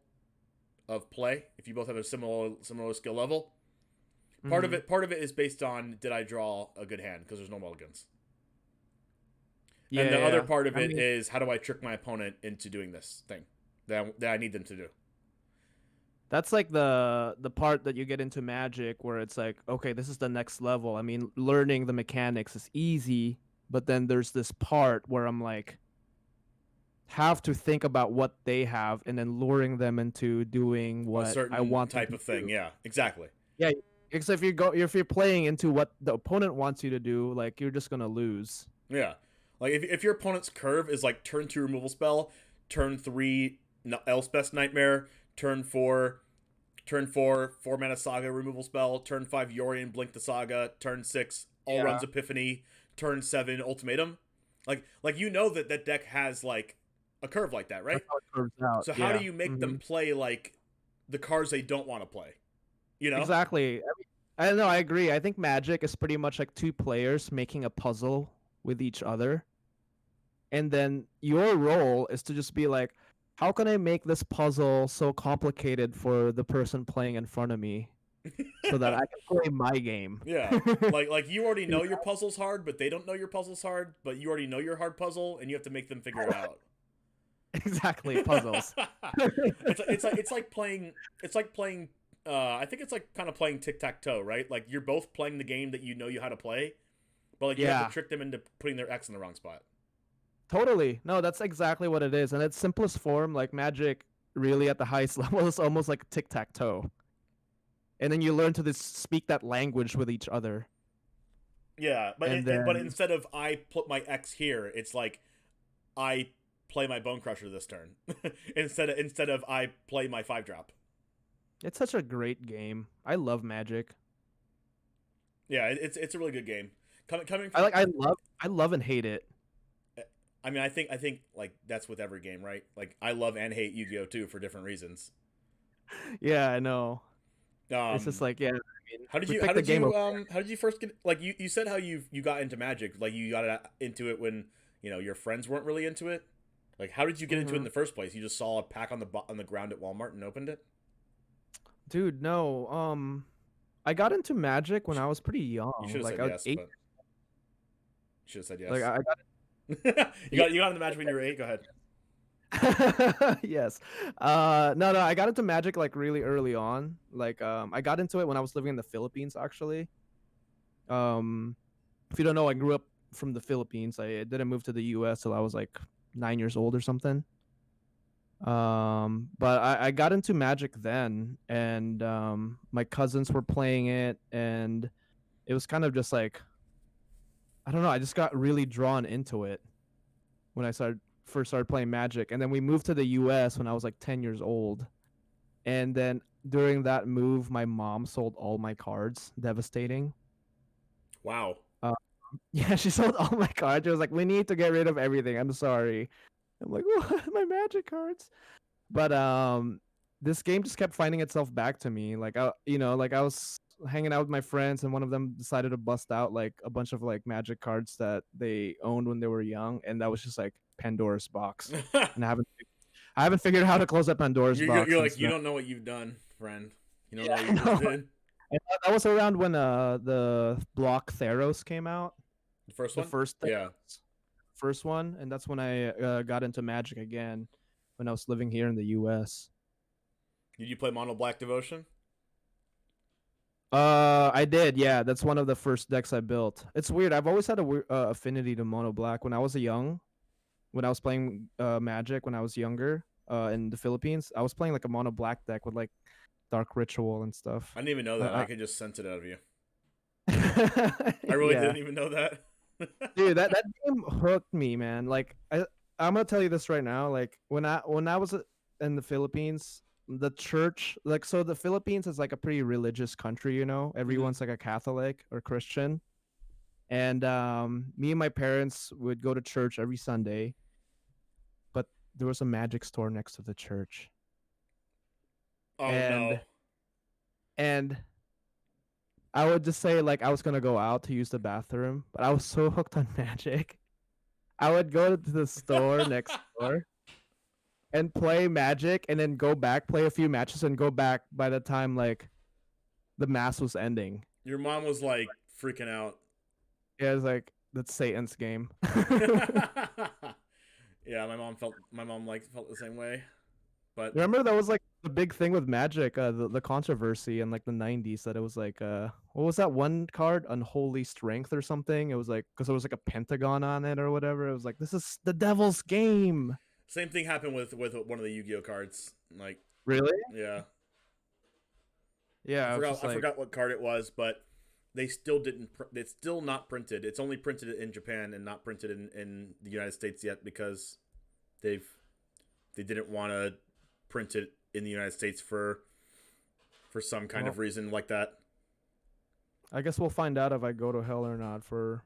of play, if you both have a similar skill level, part of it is based on, did I draw a good hand? Because there's no mulligans. And the other part of it is, how do I trick my opponent into doing this thing that I need them to do? That's like the part that you get into Magic where it's like, okay, this is the next level. I mean, learning the mechanics is easy, but then there's this part where I'm like, have to think about what they have and then luring them into doing what I want type of thing. Yeah, exactly. Yeah, because if you're playing into what the opponent wants you to do, like, you're just gonna lose. Yeah, like if your opponent's curve is like turn 2 removal spell, turn 3 Elspeth's Nightmare, turn 4 4 mana Saga removal spell, turn 5 Yorion Blink the Saga, turn 6 All Runs Epiphany, turn 7 Ultimatum. Like you know that deck has like a curve like that, right? That's how it curves out. So how do you make them play like the cards they don't want to play? You know? Exactly. I don't know, I agree. I think Magic is pretty much like 2 players making a puzzle with each other. And then your role is to just be like, how can I make this puzzle so complicated for the person playing in front of me so that I can play my game? Yeah. like you already know your puzzle's hard, but they don't know your puzzle's hard, but you already know your hard puzzle and you have to make them figure it out. Exactly, puzzles. it's like playing I think it's like kind of playing tic-tac-toe, right? Like you're both playing the game that you know how to play, but like you have to trick them into putting their X in the wrong spot. Totally. No, that's exactly what it is. And its simplest form, like Magic really at the highest level, is almost like tic-tac-toe. And then you learn to speak that language with each other. Yeah, but instead of I put my X here, it's like I play my Bone Crusher this turn instead of I play my 5-drop. It's such a great game. I love Magic. Yeah, it's a really good game. Coming from, I love and hate it. I mean, I think like that's with every game, right? Like I love and hate Yu-Gi-Oh! Too for different reasons. Yeah, I know. It's just like, mean, How did you protect the game. how did you first get, like, you said how you got into Magic, like you got into it when, your friends weren't really into it? Like, how did you get into it in the first place? You just saw a pack on the ground at Walmart and opened it? Dude, no. I got into Magic when I was pretty young. You should have Like said I was yes, 8. but you should have said Like yes. I got You got into Magic when you were 8. Go ahead. yes. No, I got into Magic like really early on. Like I got into it when I was living in the Philippines actually. If you don't know, I grew up from the Philippines. I didn't move to the US till I was like 9 years old or something. But I got into Magic then, and my cousins were playing it, and it was kind of just like, I don't know, I just got really drawn into it when I first started playing Magic. And then we moved to the US when I was like 10 years old. And then during that move, my mom sold all my cards. Devastating. Wow. Yeah, she sold all my cards. She was like, we need to get rid of everything. I'm sorry. I'm like, what? My Magic cards? But this game just kept finding itself back to me. Like I was hanging out with my friends, and one of them decided to bust out like a bunch of like Magic cards that they owned when they were young, and that was just like Pandora's box. And I haven't figured out how to close that Pandora's box. You're like, you don't know what you've done, friend. You don't know what you just did. That was around when the block Theros came out. The first one? Yeah. First one, and that's when I got into Magic again when I was living here in the US. Did you play Mono Black Devotion? I did, yeah. That's one of the first decks I built. It's weird. I've always had a affinity to Mono Black. When I was playing Magic when I was younger in the Philippines, I was playing like a Mono Black deck with like Dark Ritual and stuff. I didn't even know that. I could just sense it out of you. I really didn't even know that. Dude, that game hooked me, man. Like I'm gonna tell you this right now. Like when I was in the Philippines, the church, like, so the Philippines is like a pretty religious country, you know. Everyone's like a Catholic or Christian, and me and my parents would go to church every Sunday. But there was a Magic store next to the church. Oh no! And I would just say like I was gonna go out to use the bathroom, but I was so hooked on Magic. I would go to the store next door and play Magic, and then go back, play a few matches, and go back by the time like the mass was ending. Your mom was like freaking out. Yeah, it was like, that's Satan's game. Yeah, my mom felt the same way. But remember that was like the big thing with Magic, the controversy in like the 90s, that it was like what was that one card, Unholy Strength or something? It was like, because there was like a pentagon on it or whatever. It was like, this is the devil's game. Same thing happened with one of the Yu-Gi-Oh cards. Like, really? Yeah. Yeah, I forgot what card it was, but they still didn't. It's still not printed. It's only printed in Japan and not printed in the United States yet, because they didn't want to print it in the United States for some kind of reason like that. I guess we'll find out if I go to hell or not for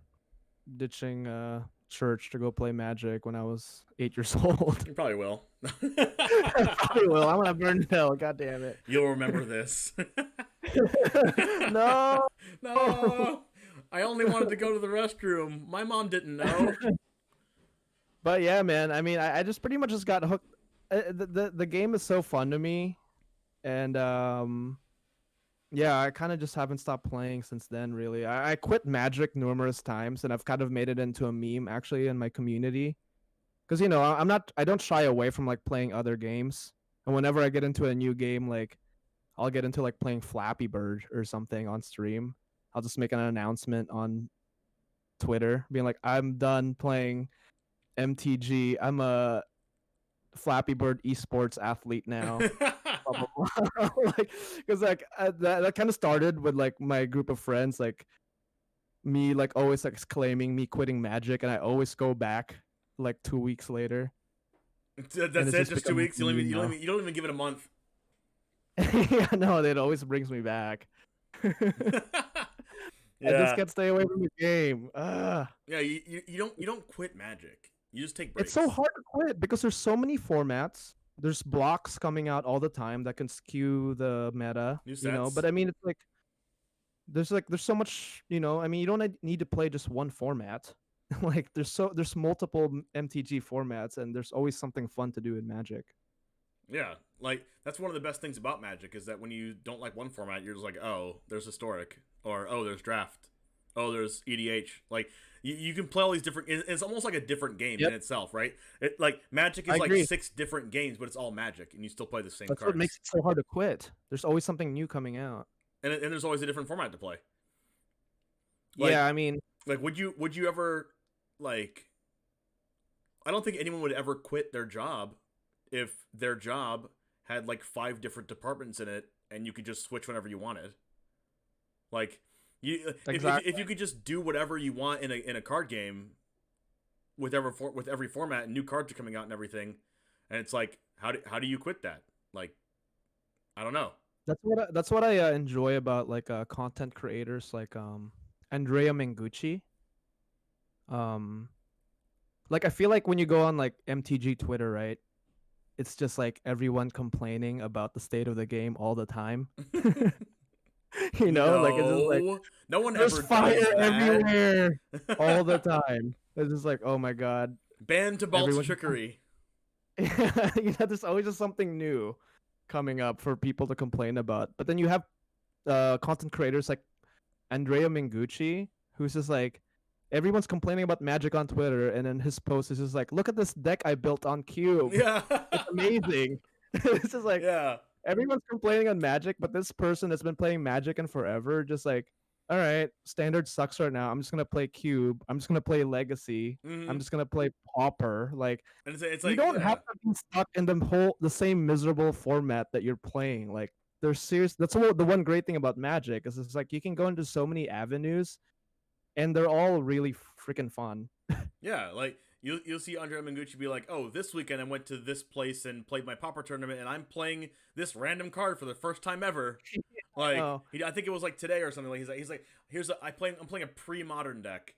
ditching church to go play Magic when I was 8 years old. You probably will. I probably will. I'm gonna burn in hell. God damn it. You'll remember this. No. I only wanted to go to the restroom. My mom didn't know. But yeah, man. I mean, I just pretty much just got hooked. The game is so fun to me, and yeah, I kind of just haven't stopped playing since then. Really, I quit Magic numerous times, and I've kind of made it into a meme actually in my community, because I don't shy away from like playing other games, and whenever I get into a new game, like I'll get into like playing Flappy Bird or something on stream. I'll just make an announcement on Twitter being like, I'm done playing MTG. I'm a Flappy Bird esports athlete now. Blah, blah, blah. Like, because like that kind of started with like my group of friends, like me like always like exclaiming me quitting Magic, and I always go back like 2 weeks later. That's it, just 2 weeks. You don't even give it a month. Yeah, no, it always brings me back. Yeah. I just can't stay away from the game. Yeah, you don't quit Magic. You just take breaks. It's so hard to quit because there's so many formats. There's blocks coming out all the time that can skew the meta. New sets. But I mean, it's like, there's so much, I mean, you don't need to play just one format. Like there's multiple MTG formats, and there's always something fun to do in Magic. Yeah, like that's one of the best things about Magic is that when you don't like one format, you're just like, oh, there's Historic, or oh, there's Draft, oh, there's EDH. Like you can play all these different. It's almost like a different game in itself, right? Like Magic is like 6 different games, but it's all Magic, and you still play the same That's cards. what makes it so hard to quit. There's always something new coming out, and there's always a different format to play. Like, yeah, I mean, like would you ever like? I don't think anyone would ever quit their job if their job had like 5 different departments in it and you could just switch whenever you wanted. Like if you could just do whatever you want in a card game with every format, and new cards are coming out and everything, and it's like how do you quit that? Like I don't know. That's what I enjoy about like content creators like Andrea Mengucci. Like I feel like when you go on like MTG Twitter, right? It's just like everyone complaining about the state of the game all the time. Like it's just like no one there's ever fire does that. everywhere all the time. It's just like, oh my god, ban to Balt's trickery. There's always just something new coming up for people to complain about. But then you have content creators like Andrea Mengucci, who's just like, everyone's complaining about Magic on Twitter, and then his post is just like, look at this deck I built on Cube. Yeah. It's amazing. It's just like, yeah. Everyone's complaining on Magic, but this person that's been playing Magic and forever, just like, all right, Standard sucks right now. I'm just gonna play Cube. I'm just gonna play Legacy. I'm just gonna play Pauper. Like, and it's you like, don't have to be stuck in the same miserable format that you're playing. Like, there's serious. That's the one great thing about Magic is it's like you can go into so many avenues, and they're all really freaking fun. Yeah, like you'll see Andrea Mengucci be like, oh, this weekend I went to this place and played my Pauper tournament, and I'm playing this random card for the first time ever. Like I think it was like today or something. Like he's like I'm playing a pre-modern deck.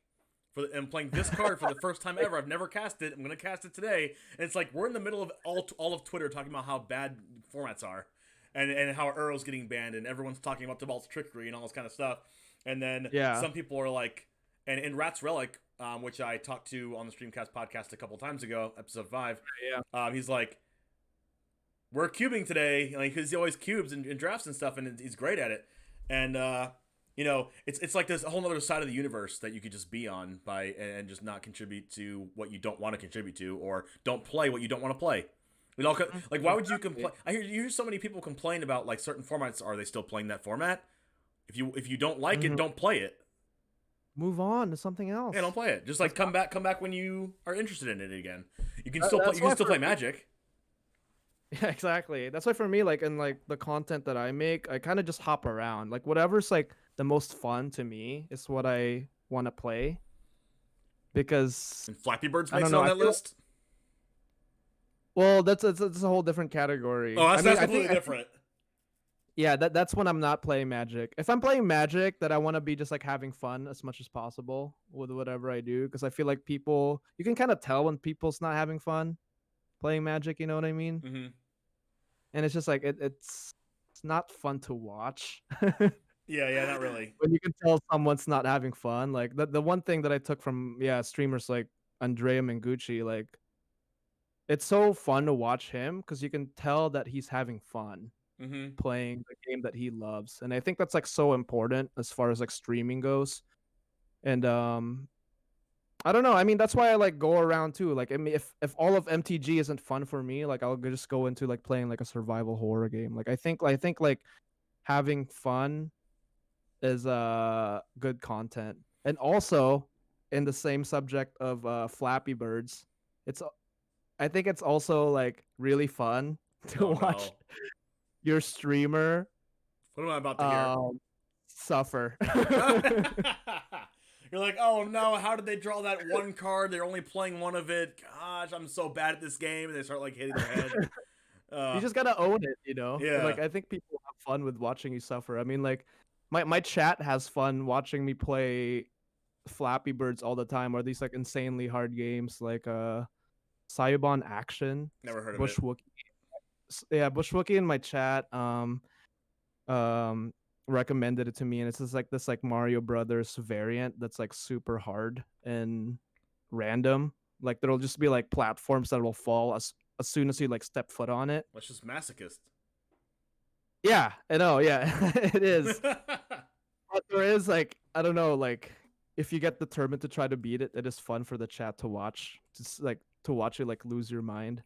I'm playing this card for the first time ever. I've never cast it. I'm gonna cast it today. And it's like we're in the middle of all of Twitter talking about how bad formats are, and how Earl's getting banned, and everyone's talking about Tibalt's trickery and all this kind of stuff. And then some people are like, and in Rat's Relic, which I talked to on the StreamCast podcast a couple times ago, episode 5. Yeah. He's like, we're cubing today, like, because he always cubes and drafts and stuff, and he's great at it. And it's like this whole other side of the universe that you could just be on and just not contribute to what you don't want to contribute to, or don't play what you don't want to play. Like, why would you complain? You hear so many people complain about like certain formats. Are they still playing that format? If you don't like it, don't play it. Move on to something else. Yeah, don't play it. Just like come back when you are interested in it again. You can still play Magic. Yeah, exactly. That's why for me, like in like the content that I make, I kind of just hop around. Like whatever's like the most fun to me is what I want to play. Because and Flappy Birds makes it on that list. Well, that's a whole different category. Oh, that's completely different. Yeah, that's when I'm not playing Magic. If I'm playing Magic, that I want to be just like having fun as much as possible with whatever I do, because I feel like you can kind of tell when people's not having fun playing Magic. You know what I mean? Mm-hmm. And it's just like it's not fun to watch. Yeah, not really. When you can tell someone's not having fun, like the one thing that I took from streamers like Andrea Mengucci, like it's so fun to watch him because you can tell that he's having fun. Playing the game that he loves, and I think that's like so important as far as like streaming goes. And I don't know, I mean, that's why I like go around too. Like, I mean, if all of MTG isn't fun for me, like I'll just go into like playing like a survival horror game. Like I think like having fun is good content. And also in the same subject of Flappy Birds, I think it's also like really fun to watch your streamer. What am I about to hear? Suffer. You're like, oh no, how did they draw that one card? They're only playing one of it. Gosh, I'm so bad at this game. And they start like hitting their head. You just gotta own it, you know? Yeah. Like I think people have fun with watching you suffer. I mean, like my chat has fun watching me play Flappy Birds all the time, or these like insanely hard games like Sayabon Action. Never heard of Bush it. Wookie. Yeah, Bush Wookie in my chat. recommended it to me, and it's just like this like Mario Brothers variant that's like super hard and random. Like there'll just be like platforms that will fall as soon as you like step foot on it. That's just masochist. Yeah, I know. Yeah, it is. But there is like I don't know, like if you get determined to try to beat it, it is fun for the chat to watch. Just like to watch you like lose your mind.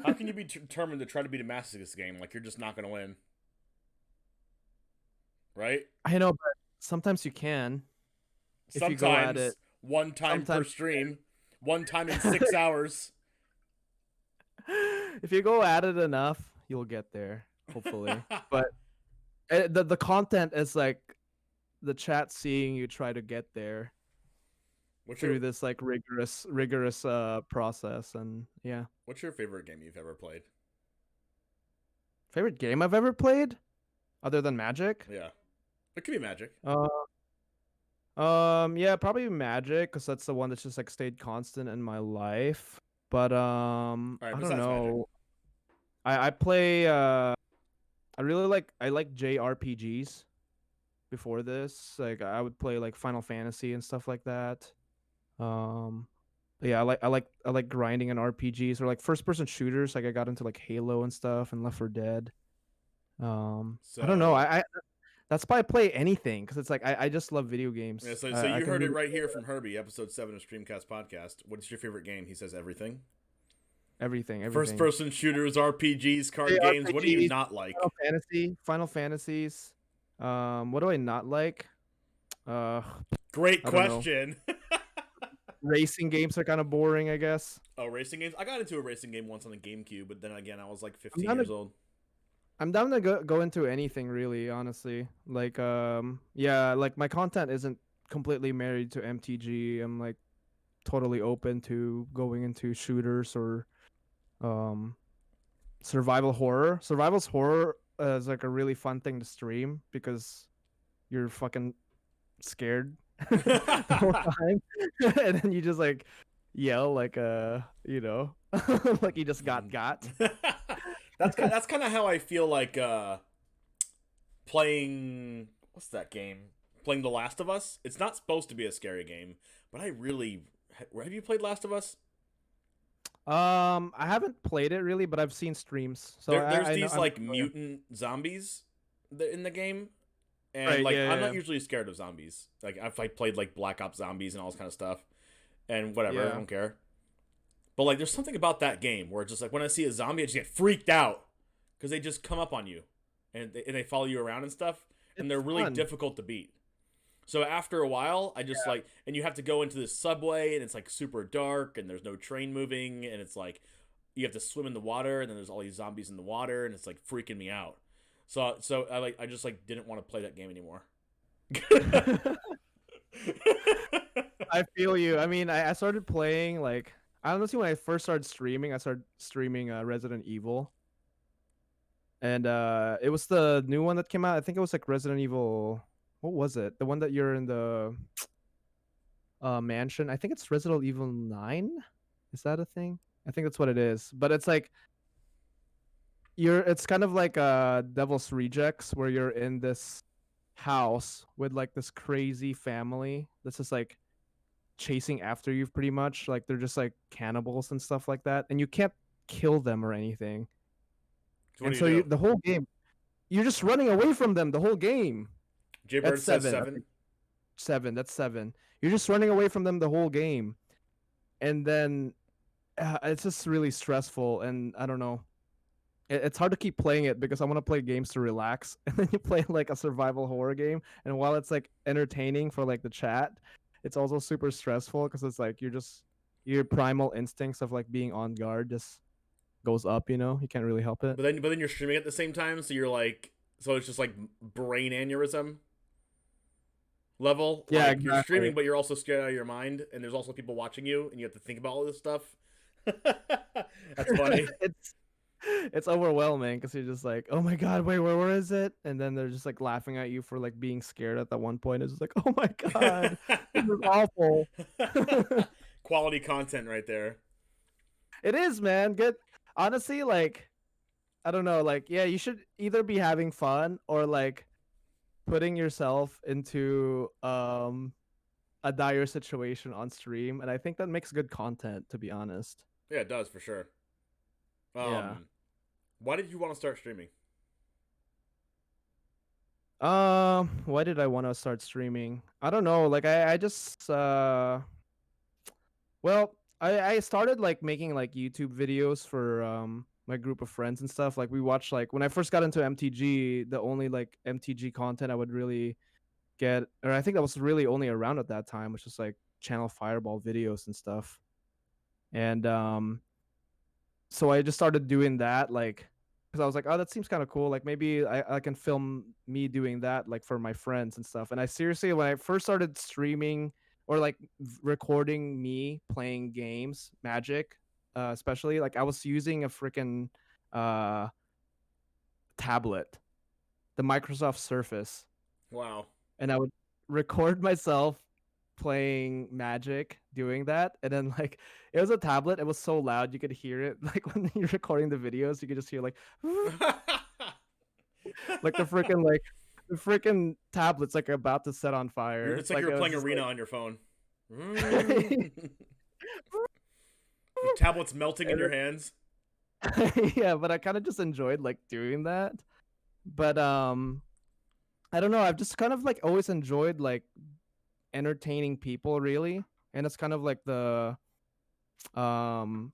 How can you be determined to try to beat a masochist game? Like you're just not gonna win, right? I know, but sometimes you can if you go at Sometimes it. one time per Sometimes stream, one time in 6 hours. if you go at it enough, you'll get there. Hopefully, but the content is like the chat seeing you try to get there through this like rigorous process, and yeah. What's your favorite game you've ever played? Favorite game I've ever played, other than Magic? Yeah, it could be Magic. Yeah, probably Magic, because that's the one that's just like stayed constant in my life. But All right, I don't besides know. I play I like JRPGs. Before this, like I would play like Final Fantasy and stuff like that. Yeah, I like grinding in RPGs or like first person shooters. Like I got into like Halo and stuff and Left 4 Dead. I don't know. I that's why I play anything, because it's like I just love video games. Yeah, so you heard it right here from Herbie, episode 7 of StreamCast Podcast. What's your favorite game? He says everything. Everything. First person shooters, RPGs, card games. What do you not like? Final Fantasies. What do I not like? Great question. Racing games are kind of boring, I guess. Oh, racing games. I got into a racing game once on the GameCube, but then again, I was like 15 years old. I'm down to go into anything, really, honestly. Like yeah, like my content isn't completely married to MTG. I'm like totally open to going into shooters or survival horror. Survival's horror is like a really fun thing to stream because you're fucking scared the whole time, and then you just like yell like you know, like you just got. That's kind of how I feel like playing. What's that game? Playing The Last of Us. It's not supposed to be a scary game, but I really have you played Last of Us? I haven't played it really, but I've seen streams. So there's I these know, like mutant zombies in the game, and right, like yeah, I'm not usually scared of zombies. Like I've played like Black Ops Zombies and all this kind of stuff, and whatever, I don't care. But like, there's something about that game where it's just like when I see a zombie, I just get freaked out because they just come up on you, and they follow you around and stuff, and they're really difficult to beat. So after a while, I just like, and you have to go into this subway, and it's like super dark, and there's no train moving, and it's like you have to swim in the water, and then there's all these zombies in the water, and it's like freaking me out. So I just like didn't want to play that game anymore. I feel you. I mean, I started playing like honestly when I first started streaming, I started streaming Resident Evil. And it was the new one that came out. I think it was like Resident Evil. What was it? The one that you're in the mansion. I think it's Resident Evil 9. Is that a thing? I think that's what it is. But it's like it's kind of like Devil's Rejects, where you're in this house with like this crazy family that's just like chasing after you pretty much. Like they're just like cannibals and stuff like that, and you can't kill them or anything. And so the whole game, you're just running away from them the whole game. Jaybird says 7. 7. That's 7. You're just running away from them the whole game, and then it's just really stressful. And I don't know, it's hard to keep playing it because I want to play games to relax, and then you play like a survival horror game, and while it's like entertaining for like the chat, it's also super stressful because it's like your primal instincts of like being on guard just goes up, you know. You can't really help it. But then you're streaming at the same time, so you're like, so it's just like brain aneurysm level. Yeah, like, exactly. You're streaming, but you're also scared out of your mind, and there's also people watching you, and you have to think about all this stuff. That's funny. It's overwhelming because you're just like, oh my god, wait, where is it? And then they're just like laughing at you for like being scared at that one point. It's just like, oh my god, this is awful. Quality content right there. It is, man. Good. Honestly, like, I don't know, like, yeah, you should either be having fun or like putting yourself into a dire situation on stream, and I think that makes good content, to be honest. Yeah, it does for sure. Yeah. Why did you want to start streaming? Why did I want to start streaming? I don't know. Like I just well, I started like making like YouTube videos for my group of friends and stuff. Like we watched like when I first got into MTG, the only like MTG content I would really get, or I think that was really only around at that time, which was like Channel Fireball videos and stuff. And so I just started doing that, like, because I was like, oh, that seems kind of cool. Like maybe I can film me doing that, like for my friends and stuff. And I seriously, when I first started streaming or like recording me playing games, Magic, especially, like I was using a freaking uh, tablet, the Microsoft Surface, Wow. and I would record myself playing Magic doing that, and then like it was a tablet, it was so loud you could hear it, like when you're recording the videos you could just hear like the freaking tablet's like about to set on fire. It's like Like you're it was playing just Arena on your phone. Your tablet's melting in your hands. yeah, but I kind of just enjoyed like doing that. But I don't know, I've just kind of like always enjoyed like entertaining people, really. And it's kind of like the um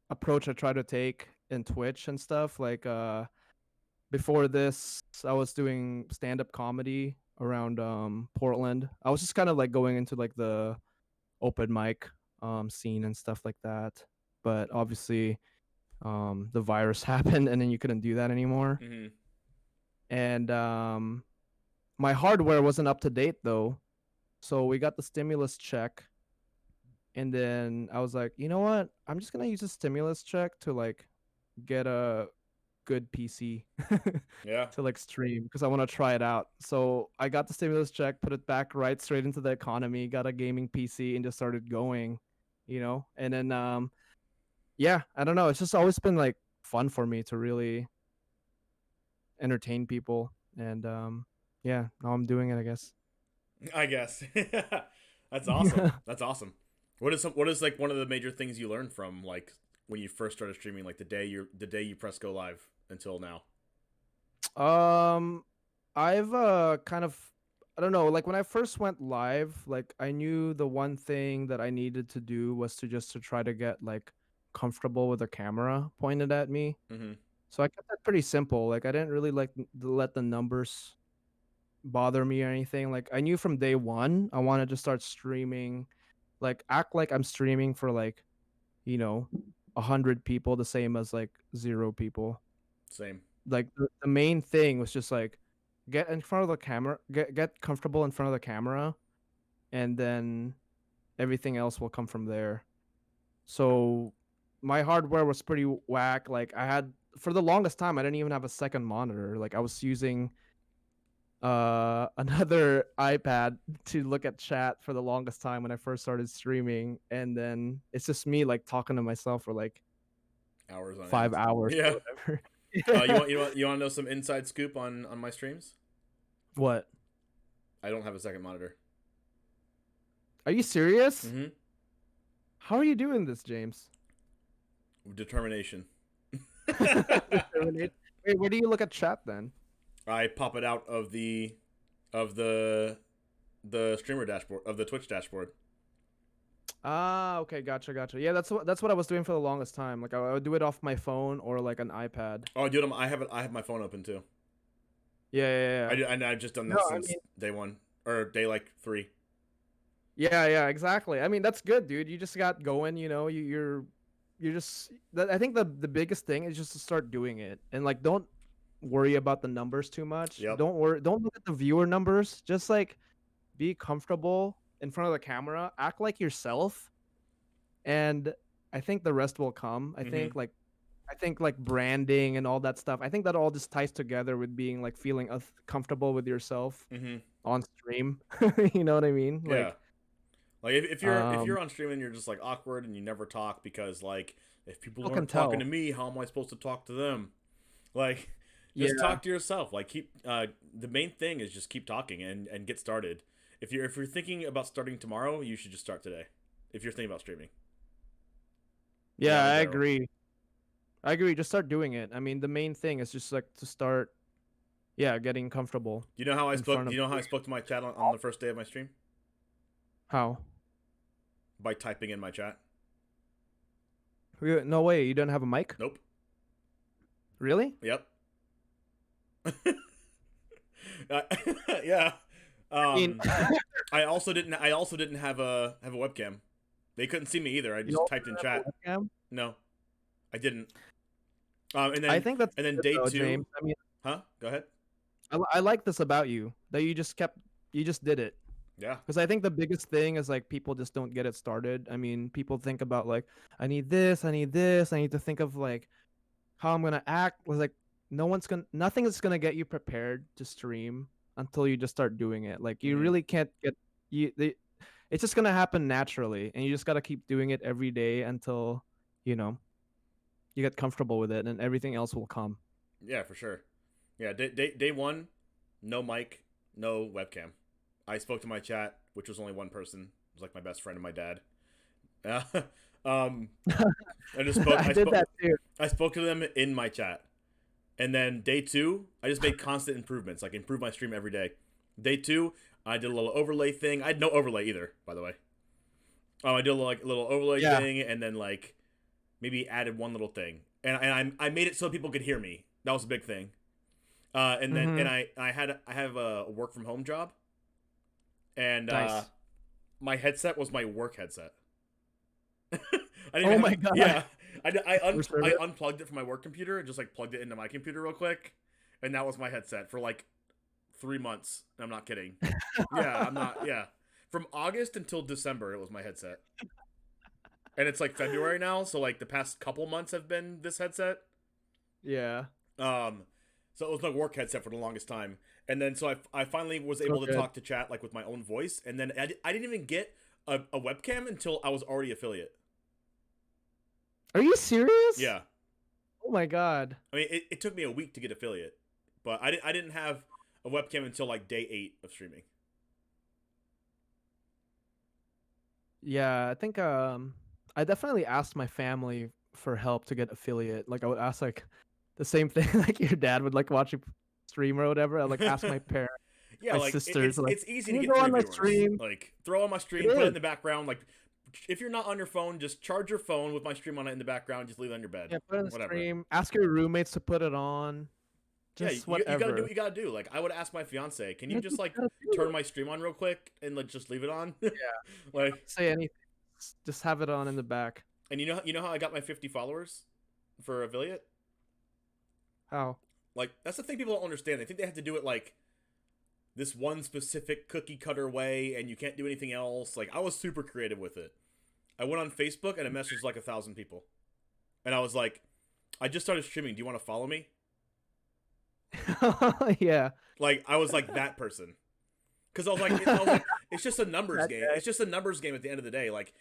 approach I try to take in Twitch and stuff. Like before this, I was doing stand-up comedy around Portland. I was just kind of like going into like the open mic scene and stuff like that. But obviously the virus happened and then you couldn't do that anymore. Mm-hmm. And my hardware wasn't up to date though. So we got the stimulus check, and then I was like, you know what? I'm just gonna use a stimulus check to like get a good PC Yeah. to like stream because I want to try it out. So I got the stimulus check, put it back right straight into the economy, got a gaming PC, and just started going, you know. And then yeah, I don't know. It's just always been like fun for me to really entertain people, and yeah, now I'm doing it, I guess. I guess. That's awesome. That's awesome. What is like one of the major things you learned from like when you first started streaming, like the day you press go live until now? Um, I've kind of, I don't know, like when I first went live, like I knew the one thing that I needed to do was to just to try to get like comfortable with the camera pointed at me. Mm-hmm. So I kept that pretty simple. Like I didn't really like let the numbers bother me or anything. Like I knew from day one I wanted to start streaming, like act like I'm streaming for like, you know, 100 people, the same as like 0 people. Same. Like the main thing was just like get in front of the camera, get comfortable in front of the camera, and then everything else will come from there. So my hardware was pretty whack. Like I had, for the longest time I didn't even have a second monitor. Like I was using another iPad to look at chat for the longest time when I first started streaming, and then it's just me like talking to myself for like Hours on end. 5 hours or Yeah. whatever. You want to know some inside scoop on my streams? What? I don't have a second monitor. Are you serious? Mm-hmm. How are you doing this, James? Determination. Wait, where do you look at chat then? I pop it out of the streamer dashboard of the Twitch dashboard. Ah, okay, gotcha. Yeah, that's what I was doing for the longest time. Like I would do it off my phone or like an iPad. Oh, dude, I have my phone open too. Yeah. I've just done No, this since day one or day like 3. Yeah, exactly. I mean, that's good, dude. You just got going. You know, you're just. I think the biggest thing is just to start doing it, and like don't worry about the numbers too much. Yep. Don't look at the viewer numbers. Just like be comfortable in front of the camera, act like yourself, and I think the rest will come. I think like branding and all that stuff. I think that all just ties together with being like feeling comfortable with yourself Mm-hmm. on stream. You know what I mean? Yeah. Like if you're Um, on stream and you're just like awkward and you never talk because like if people people can aren't talking to tell. me, how am I supposed to talk to them? Like Just Yeah. talk to yourself. Like keep the main thing is just keep talking and get started. If you're thinking about starting tomorrow, you should just start today. If you're thinking about streaming. Yeah, In I general. agree. I agree. Just start doing it. I mean, the main thing is just like to start, yeah, getting comfortable Do you know how I in spoke? front Do of you know how I spoke to my chat on the first day of my stream? how? By typing in my chat. No way, you don't have a mic? Nope. Really? Yep. Yeah. I mean, I also didn't have a webcam. They couldn't see me either. I you just don't typed in have chat. a webcam? No, I didn't. And I then think that's good day though, two. James. I mean, Huh? Go ahead. I like this about you that you just did it. Yeah. Because I think the biggest thing is like people just don't get it started. I mean, people think about like, I need this, I need this, I need to think of like how I'm gonna act. Was like nothing is gonna get you prepared to stream until you just start doing it. Like you Mhm. really can't get it's just gonna happen naturally, and you just gotta keep doing it every day until you know you get comfortable with it, and everything else will come. Yeah, for sure. Yeah. Day one, no mic, no webcam. I spoke to my chat, which was only one person. It was like my best friend and my dad. um, I just spoke. I did that too. I spoke to them in my chat. And then day two, I just made constant improvements, like improve my stream every day. Day two, I did a little overlay thing. I had no overlay either, by the way. I did a little overlay Yeah. thing, and then like maybe added one little thing, and I made it so people could hear me. That was a big thing. And then and I have a work from home job, and Nice. my headset was my work headset. I didn't Oh have, my God. Yeah, I Respect it. unplugged it from my work computer and just like plugged it into my computer real quick, and that was my headset for like 3 months. I'm not kidding. Yeah, I'm not. Yeah, from August until December, it was my headset, and it's like February now, so like the past couple months have been this headset. Yeah. So it was my work headset for the longest time, and then so I finally was able to good. talk to chat like with my own voice, and then I didn't even get a webcam until I was already affiliate. Are you serious? Yeah. Oh my God. I mean, it took me a week to get affiliate, but I didn't have a webcam until like day 8 of streaming. Yeah, I think I definitely asked my family for help to get affiliate. Like I would ask like the same thing like your dad would like watch you stream or whatever. I like ask my parents, Yeah, my like sisters, like, it's easy "Can to you get go on 3 my viewers. stream?" Like throw on my stream, It put it is. in the background. Like if you're not on your phone, just charge your phone with my stream on it in the background. Just leave it on your bed. Yeah, put it on the Whatever. stream. Ask your roommates to put it on. Yeah, Just you gotta do whatever. what you gotta do. Like I would ask my fiance, can you Yeah, just like gotta do turn it. my stream on real quick and like just leave it on? Yeah. Like, Say anything. Just have it on in the back. and you know how I got my 50 followers for affiliate? How? Like that's the thing people don't understand. They think they have to do it like this one specific cookie cutter way, and you can't do anything else. Like I was super creative with it. I went on Facebook and I messaged like 1,000 people, and I was like, I just started streaming. Do you want to follow me? Yeah. Like I was like that person, because I was like, it's just a numbers That game. guy. It's just a numbers game at the end of the day. Like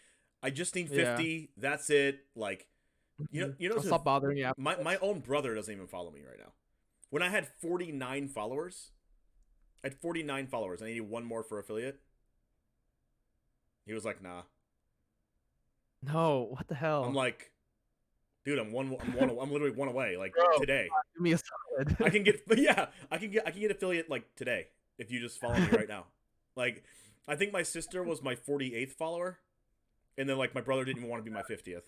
I just need 50. That's it. Like you know, I'll stop bothering you. my own brother doesn't even follow me right now. When I had 49 followers, I had 49 followers. I needed one more for affiliate. He was like, nah. No, what the hell? I'm like, dude, I'm literally one away. Like Bro. today, Give me a solid. I can get, yeah, I can get affiliate like today if you just follow me right now. Like, I think my sister was my 48th follower, and then like my brother didn't even want to be my 50th.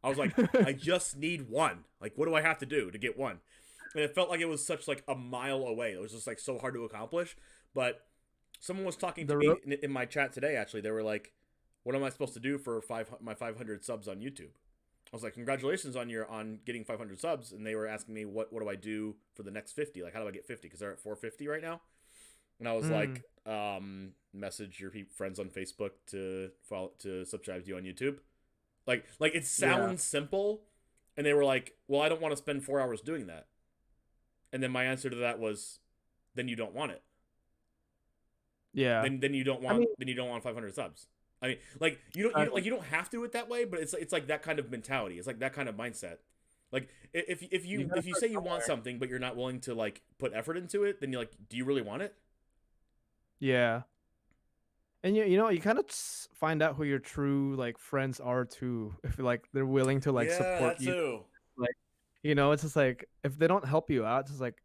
I was like, I just need one. Like, what do I have to do to get one? And it felt like it was such like a mile away. It was just like so hard to accomplish. But someone was talking to me in my chat today. Actually, they were like, "What am I supposed to do for my 500 subs on YouTube?" I was like, "Congratulations on getting 500 subs." And they were asking me, "What do I do for the next 50? Like, how do I get 50? Because they're at 450 right now." And I was like, "Message your friends on Facebook to subscribe to you on YouTube." Like it sounds simple, and they were like, "Well, I don't want to spend 4 hours doing that." And then my answer to that was, "Then you don't want it." Yeah. Then you don't want then you don't want 500 subs. I mean, like you don't have to do it that way, but it's like that kind of mentality. It's like that kind of mindset. Like You gotta if you start say you want somewhere. something but you're not willing to like put effort into it, then you're like, do you really want it? Yeah. And you kind of find out who your true like friends are too, if like they're willing to like Yeah, support that you. too. Like, it's just like if they don't help you out, it's just like,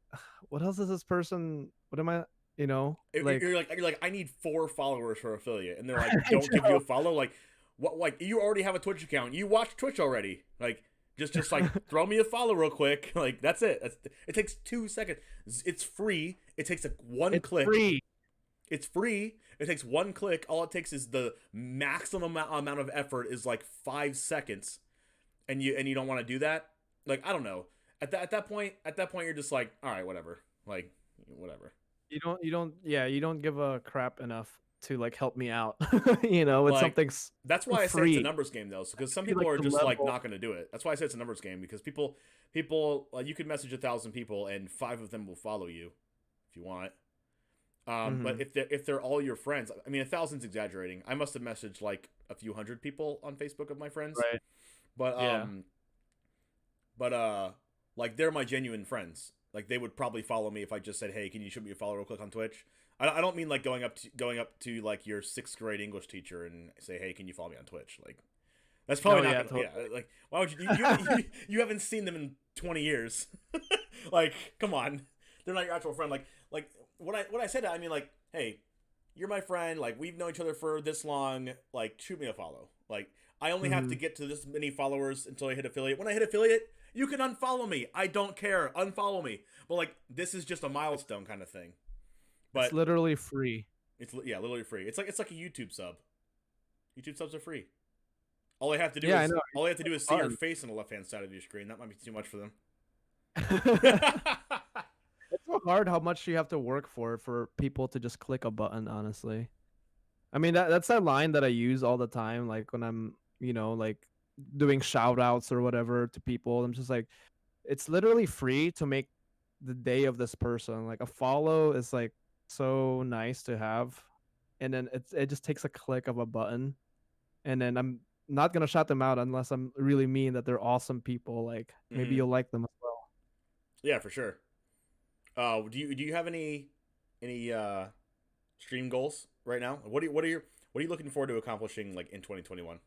what else is this person? What am I? Like You're like I need 4 followers for affiliate, and they're like, I don't give you a follow. Like what? Like you already have a Twitch account. You watch Twitch already. Like just like throw me a follow real quick. Like that's it. It takes 2 seconds. It's free. It takes one it's click. free. It's free. It takes one click. All it takes is the maximum amount of effort is like 5 seconds, and you don't want to do that. Like I don't know. At that point you're just like, all right, whatever. Like whatever. You don't give a crap enough to like help me out. It's Like something that's for why I say it's a free. numbers game though, because some Be people like are the just like level. not going to do it. That's why I say it's a numbers game because people like you could message 1,000 people and 5 of them will follow you if you want. But Hmm. if they're all your friends, I mean 1,000's exaggerating. I must have messaged like a few hundred people on Facebook of my friends, Right. but Yeah. like they're my genuine friends. Like they would probably follow me if I just said, "Hey, can you shoot me a follow real quick on Twitch?" I don't mean like going up to like your 6th grade English teacher and say, "Hey, can you follow me on Twitch?" Like that's Oh probably not yeah, gonna. totally. Yeah, like why would you haven't seen them in 20 years? Like come on, they're not your actual friend. Like what I said, I mean like, hey, you're my friend. Like we've known each other for this long. Like shoot me a follow. Like I only have Hmm. to get to this many followers until I hit affiliate. When I hit affiliate, you can unfollow me. I don't care. Unfollow me. But like this is just a milestone kind of thing. It's But literally free. it's yeah, literally free. It's like a YouTube sub. YouTube subs are free. All I have to do Yeah, I is know. all I have to do is see your Fun. face on the left hand side of your screen. That might be too much for them. It's so hard how much you have to work for people to just click a button, honestly. I mean that's that line that I use all the time, like when I'm, like doing shout outs or whatever to people. I'm just like, it's literally free to make the day of this person. Like a follow is like so nice to have. And then it just takes a click of a button. And then I'm not gonna shout them out unless I'm really mean that they're awesome people. Like maybe Hmm. you'll like them as well. Yeah, for sure. Do you have any stream goals right now? What are you looking forward to accomplishing like in 2021?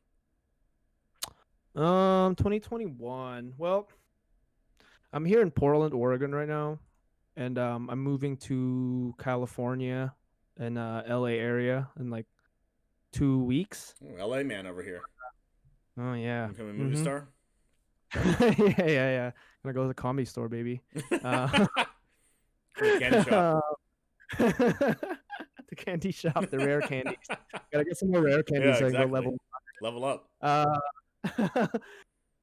2021. Well, I'm here in Portland, Oregon right now, and I'm moving to California and LA area in like 2 weeks. Ooh, LA man over here. Oh yeah. You become a movie Mm-hmm. star. Yeah. Gonna go to the comedy store, baby. Uh, Or the candy shop. the candy shop, the rare candies. Gotta get some more rare Yeah, candies so I can go exactly. level. Level up. Uh,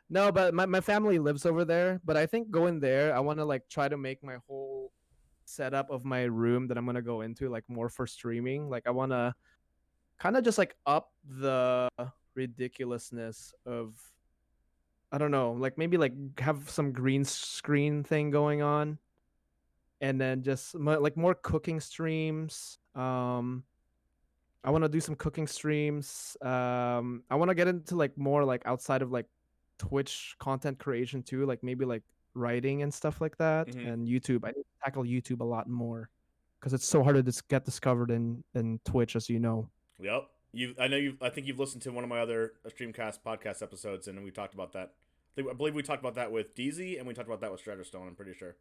no, but my family lives over there. But I think going there, I want to like try to make my whole setup of my room that I'm gonna go into like more for streaming. Like I want to kind of just like up the ridiculousness of, I don't know, like maybe like have some green screen thing going on, and then just like more cooking streams. I want to do some cooking streams. I want to get into like more like outside of like Twitch content creation too, like maybe like writing and stuff like that, Hmm. and YouTube. I need to tackle YouTube a lot more because it's so hard to get discovered in Twitch, as you know. Yep. I think you've listened to one of my other StreamCast podcast episodes, and we talked about that. I believe we talked about that with DZ, and we talked about that with Stratterstone. I'm pretty sure.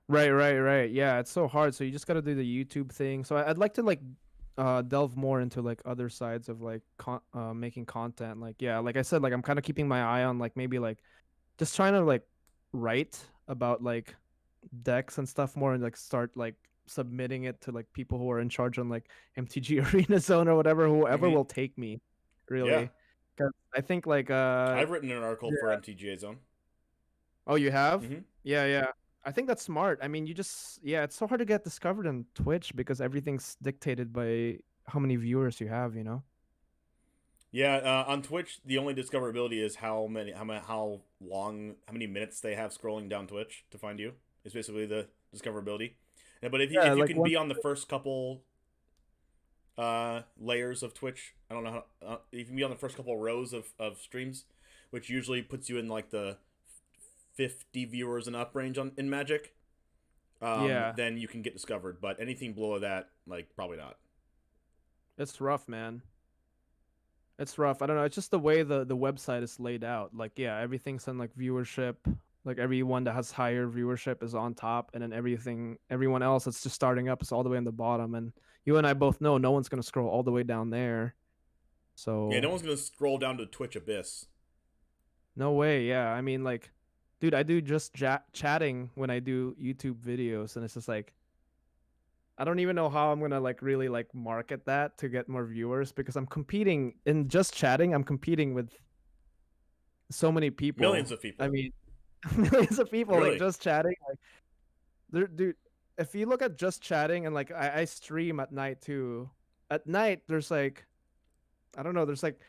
Right. Yeah, it's so hard. So you just got to do the YouTube thing. So I'd like to like delve more into like other sides of like making content. Like yeah, like I said, like I'm kind of keeping my eye on like maybe like just trying to like write about like decks and stuff more and like start like submitting it to like people who are in charge on like MTG Arena Zone or whatever, whoever Hmm. will take me, Yeah, really. 'Cause I think like I've written an article for yeah. MTGA Zone. Oh, you have? Hmm. Yeah. I think that's smart. I mean, you just yeah, it's so hard to get discovered on Twitch because everything's dictated by how many viewers you have, you know? Yeah, on Twitch, the only discoverability is how long, how many minutes they have scrolling down Twitch to find you. Is basically the discoverability. Yeah, but Yeah, if you like can one. be on the first couple layers of Twitch, I don't know how you can be on the first couple rows of streams, which usually puts you in like the 50 viewers and up range in Magic, Yeah, then you can get discovered. But anything below that, like, probably not. it's rough, man. It's rough. I don't know. It's just the way the website is laid out. Like, yeah, everything's on like viewership. Like everyone that has higher viewership is on top, and then everyone else that's just starting up is all the way on the bottom. And you and I both know no one's gonna scroll all the way down there. Yeah, no So one's gonna scroll down to Twitch Abyss. no way. Yeah, I mean, like, dude, I do just chatting when I do YouTube videos, and it's just like I don't even know how I'm gonna like really like market that to get more viewers because I'm competing in just chatting. I'm competing with so many people. Millions of people. I mean, millions of people Really? like just chatting. Like, dude, if you look at just chatting and like I stream at night too. At night, there's like, I don't know, there's like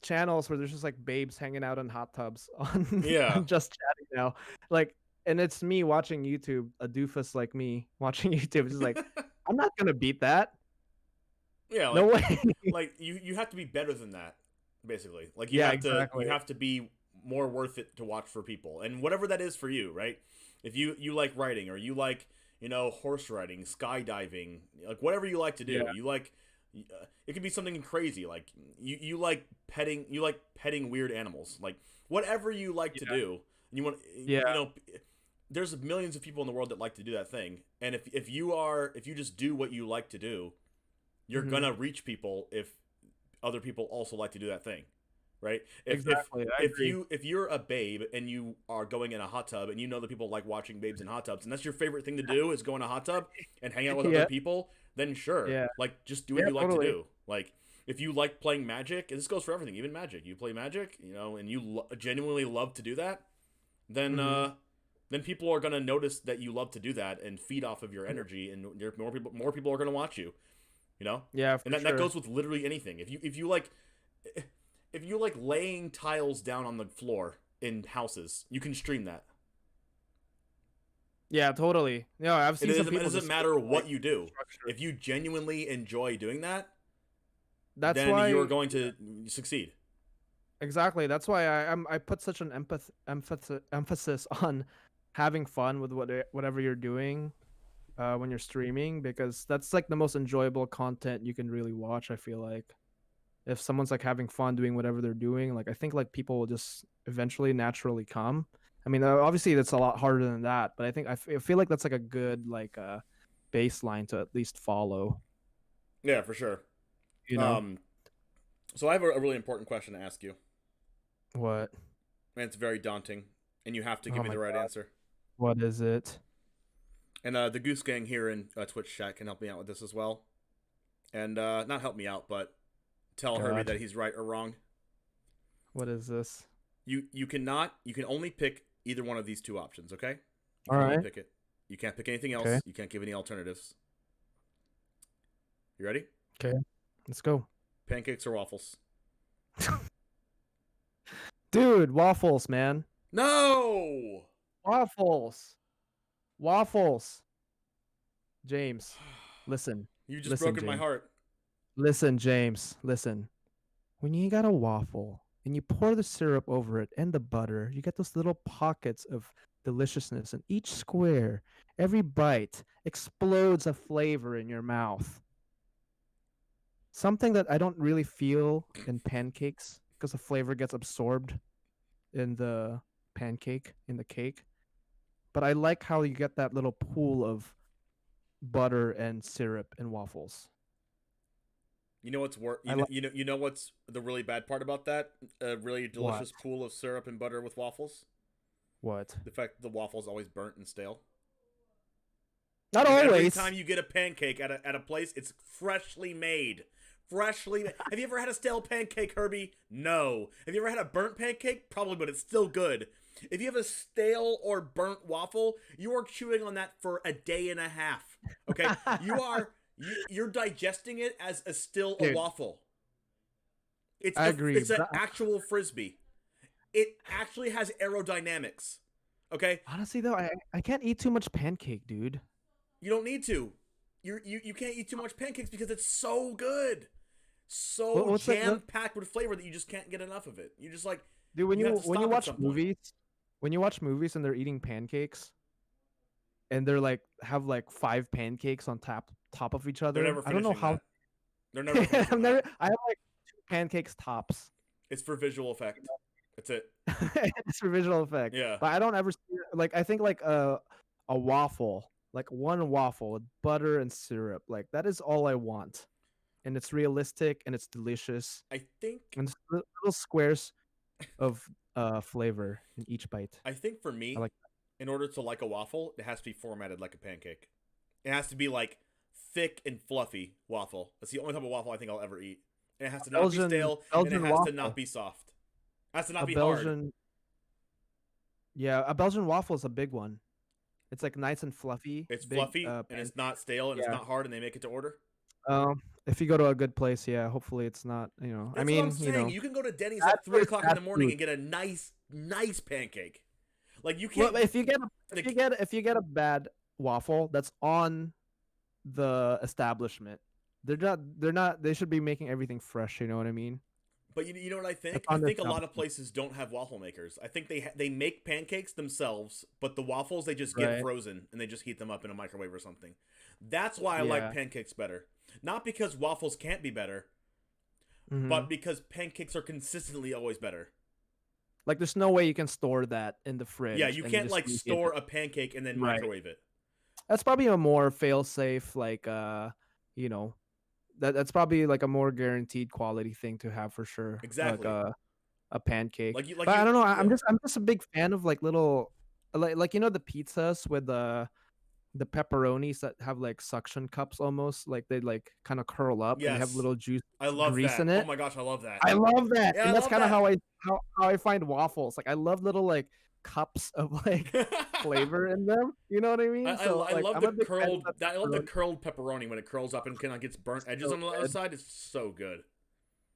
channels where there's just like babes hanging out in hot tubs on, Yeah. on just chatting now. Like, and it's me watching YouTube, a doofus like me watching YouTube. It's just like, I'm not gonna beat that. Yeah, No like, way. like you have to be better than that, basically. Like Yeah, you exactly. have to be more worth it to watch for people, and whatever that is for you, right? If you like writing, or you like, horse riding, skydiving, like whatever you like to do, Yeah. you like. It could be something crazy, like you like petting weird animals, like whatever you like to do, and you want, Yeah. there's millions of people in the world that like to do that thing, and if you just do what you like to do, you're Mhm. gonna reach people if other people also like to do that thing, right? Exactly. I agree. If you're a babe and you are going in a hot tub and you know that people like watching babes in hot tubs, and that's your favorite thing to do is go in a hot tub and hang out with other Yeah. people, then sure, Yeah. like just do what Yeah, you like totally. to do. Like if you like playing Magic, and this goes for everything, even Magic, you play Magic, and you genuinely love to do that, then Mhm. then people are gonna notice that you love to do that and feed off of your energy, and more people are gonna watch you. Yeah, for And that sure. goes with literally anything. If you like laying tiles down on the floor in houses, you can stream that. Yeah, totally. No, I've It seen some doesn't, people just matter like what you do. structure. If you genuinely enjoy doing that, That's then why you're going to succeed. exactly. That's why I put such an emphasis on having fun with whatever you're doing when you're streaming, because that's like the most enjoyable content you can really watch. I feel like if someone's like having fun doing whatever they're doing, like I think like people will just eventually naturally come. I mean, obviously that's a lot harder than that, but I think I feel like that's like a good like baseline to at least follow. Yeah, for sure. You know So I have a really important question to ask you, what? and it's very daunting, and you have to Oh give me my the right God. answer. What is it? And the Goose Gang here in Twitch chat can help me out with this as well, and not help me out, but tell Herbie God. that he's right or wrong. What is this? You can only pick either one of these two options, okay? You All can only right. pick it. You can't pick anything else. Okay. You can't give any alternatives. You ready? Okay. Let's go. Pancakes or waffles? Dude, waffles, man. No! Waffles. Waffles. James, listen. You just Listen, broken my James. heart. Listen, James. Listen. When you got a waffle and you pour the syrup over it and the butter, you get those little pockets of deliciousness, and each square, every bite explodes a flavor in your mouth. Something that I don't really feel in pancakes because the flavor gets absorbed in the pancake, in the cake. But I like how you get that little pool of butter and syrup in waffles. You know what's you know what's the really bad part about that? A really delicious pool of syrup and butter with waffles? What? The fact that the waffle's always burnt and stale. Not And every always. time you get a pancake at a place, it's freshly made. Freshly made. Have you ever had a stale pancake, Herbie? No. Have you ever had a burnt pancake? Probably, but it's still good. If you have a stale or burnt waffle, you are chewing on that for a day and a half. Okay? You're digesting it as still a Dude. waffle. I agree. It's an actual frisbee. It actually has aerodynamics. Okay? Honestly, though, I can't eat too much pancake, dude. You don't need to. You can't eat too much pancakes because it's so good. So jam packed with flavor that you just can't get enough of it. You just like, Dude, when you you have to when stop you at watch some point. movies, when you watch movies and they're eating pancakes and they're like have like 5 pancakes on top of each They're other. never I don't know finishing how. that. They're never finishing that. I have like 2 pancakes tops. It's for visual effect. That's it. It's for visual effect. Yeah. But I don't ever see like I think like a waffle, like one waffle with butter and syrup. Like that is all I want. And it's realistic and it's delicious. I think And it's little squares of flavor in each bite. for me, I like in order to like a waffle, it has to be formatted like a pancake. It has to be like thick and fluffy waffle. That's the only type of waffle I think I'll ever eat. And it has to not be stale, and it has to not be soft. It has to not be hard. Yeah, a Belgian waffle is a big one. It's like nice and fluffy. It's big, fluffy, and it's not stale, and it's not hard, and they make it to order. If you go to a good place, yeah, hopefully it's not, That's I mean, what I'm saying. You can go to Denny's at 3 o'clock in the morning and get a nice pancake. Like you can't. Well, if you get a bad waffle that's on the establishment, they should be making everything fresh. You know what I mean? But you know what I think? I think a lot of places don't have waffle makers. I think they make pancakes themselves, but the waffles they just get frozen and they just heat them up in a microwave or something. That's why I like pancakes better. Not because waffles can't be better, but because pancakes are consistently always better. Like there's no way you can store that in the fridge. Yeah, you can't like store a pancake and then microwave it. That's probably a more fail-safe, like that's probably like a more guaranteed quality thing to have for sure. Exactly. Like a pancake. But I don't know. I'm just a big fan of like little like the pizzas with the pepperonis that have like suction cups almost, like they like kind of curl up and have little juice grease in it. Oh my gosh, I love that. I love that. Yeah, and that's kind of how I find waffles. Like I love little like cups of like flavor in them. You know what I mean? I love the curled pepperoni when it curls up and kind of gets burnt edges on the other side. It's so good.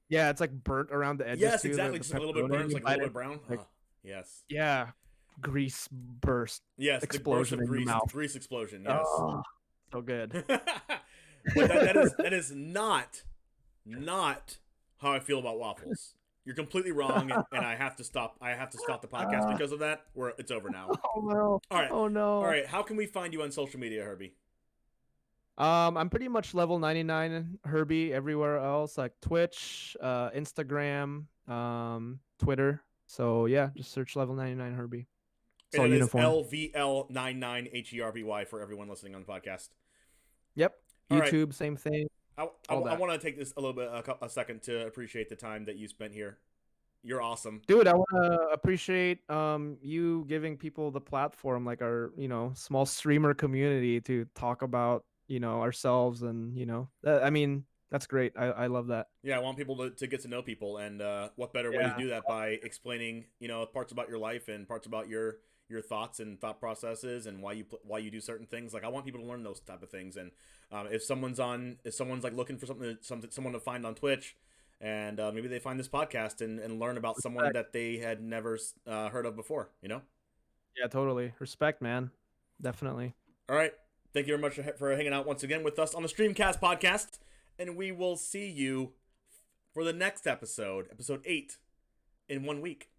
Yeah, it's like burnt around the edges. Yes, exactly. Just a little bit burnt, like a little bit brown. Like, yes. Yeah. Grease burst. Yes, explosion the burst of grease. mouth. Grease explosion. Yes. Oh, so good. But that is not how I feel about waffles. You're completely wrong, and I have to stop. I have to stop the podcast because of that. It's over now. Oh no! All right. Oh no! All right. How can we find you on social media, Herbie? I'm pretty much level 99 Herbie everywhere else, like Twitch, Instagram, Twitter. So yeah, just search level 99 Herbie. It's all uniform. lvl99HERBY for everyone listening on the podcast. Yep. All YouTube, right. Same thing. I want to take this a little bit, a second to appreciate the time that you spent here. You're awesome, dude. I want to appreciate you giving people the platform, like our small streamer community, to talk about ourselves, and I mean that's great. I love that. Yeah, I want people to get to know people, and what better way to do that by explaining parts about your life and parts about your thoughts and thought processes and why you do certain things. Like I want people to learn those type of things. And if someone's like looking for someone to find on Twitch, and maybe they find this podcast and learn about someone that they had never heard of before, Yeah, totally. Respect, man. Definitely. All right. Thank you very much for hanging out once again with us on the StreamCast Podcast, and we will see you for the next episode 8, in 1 week.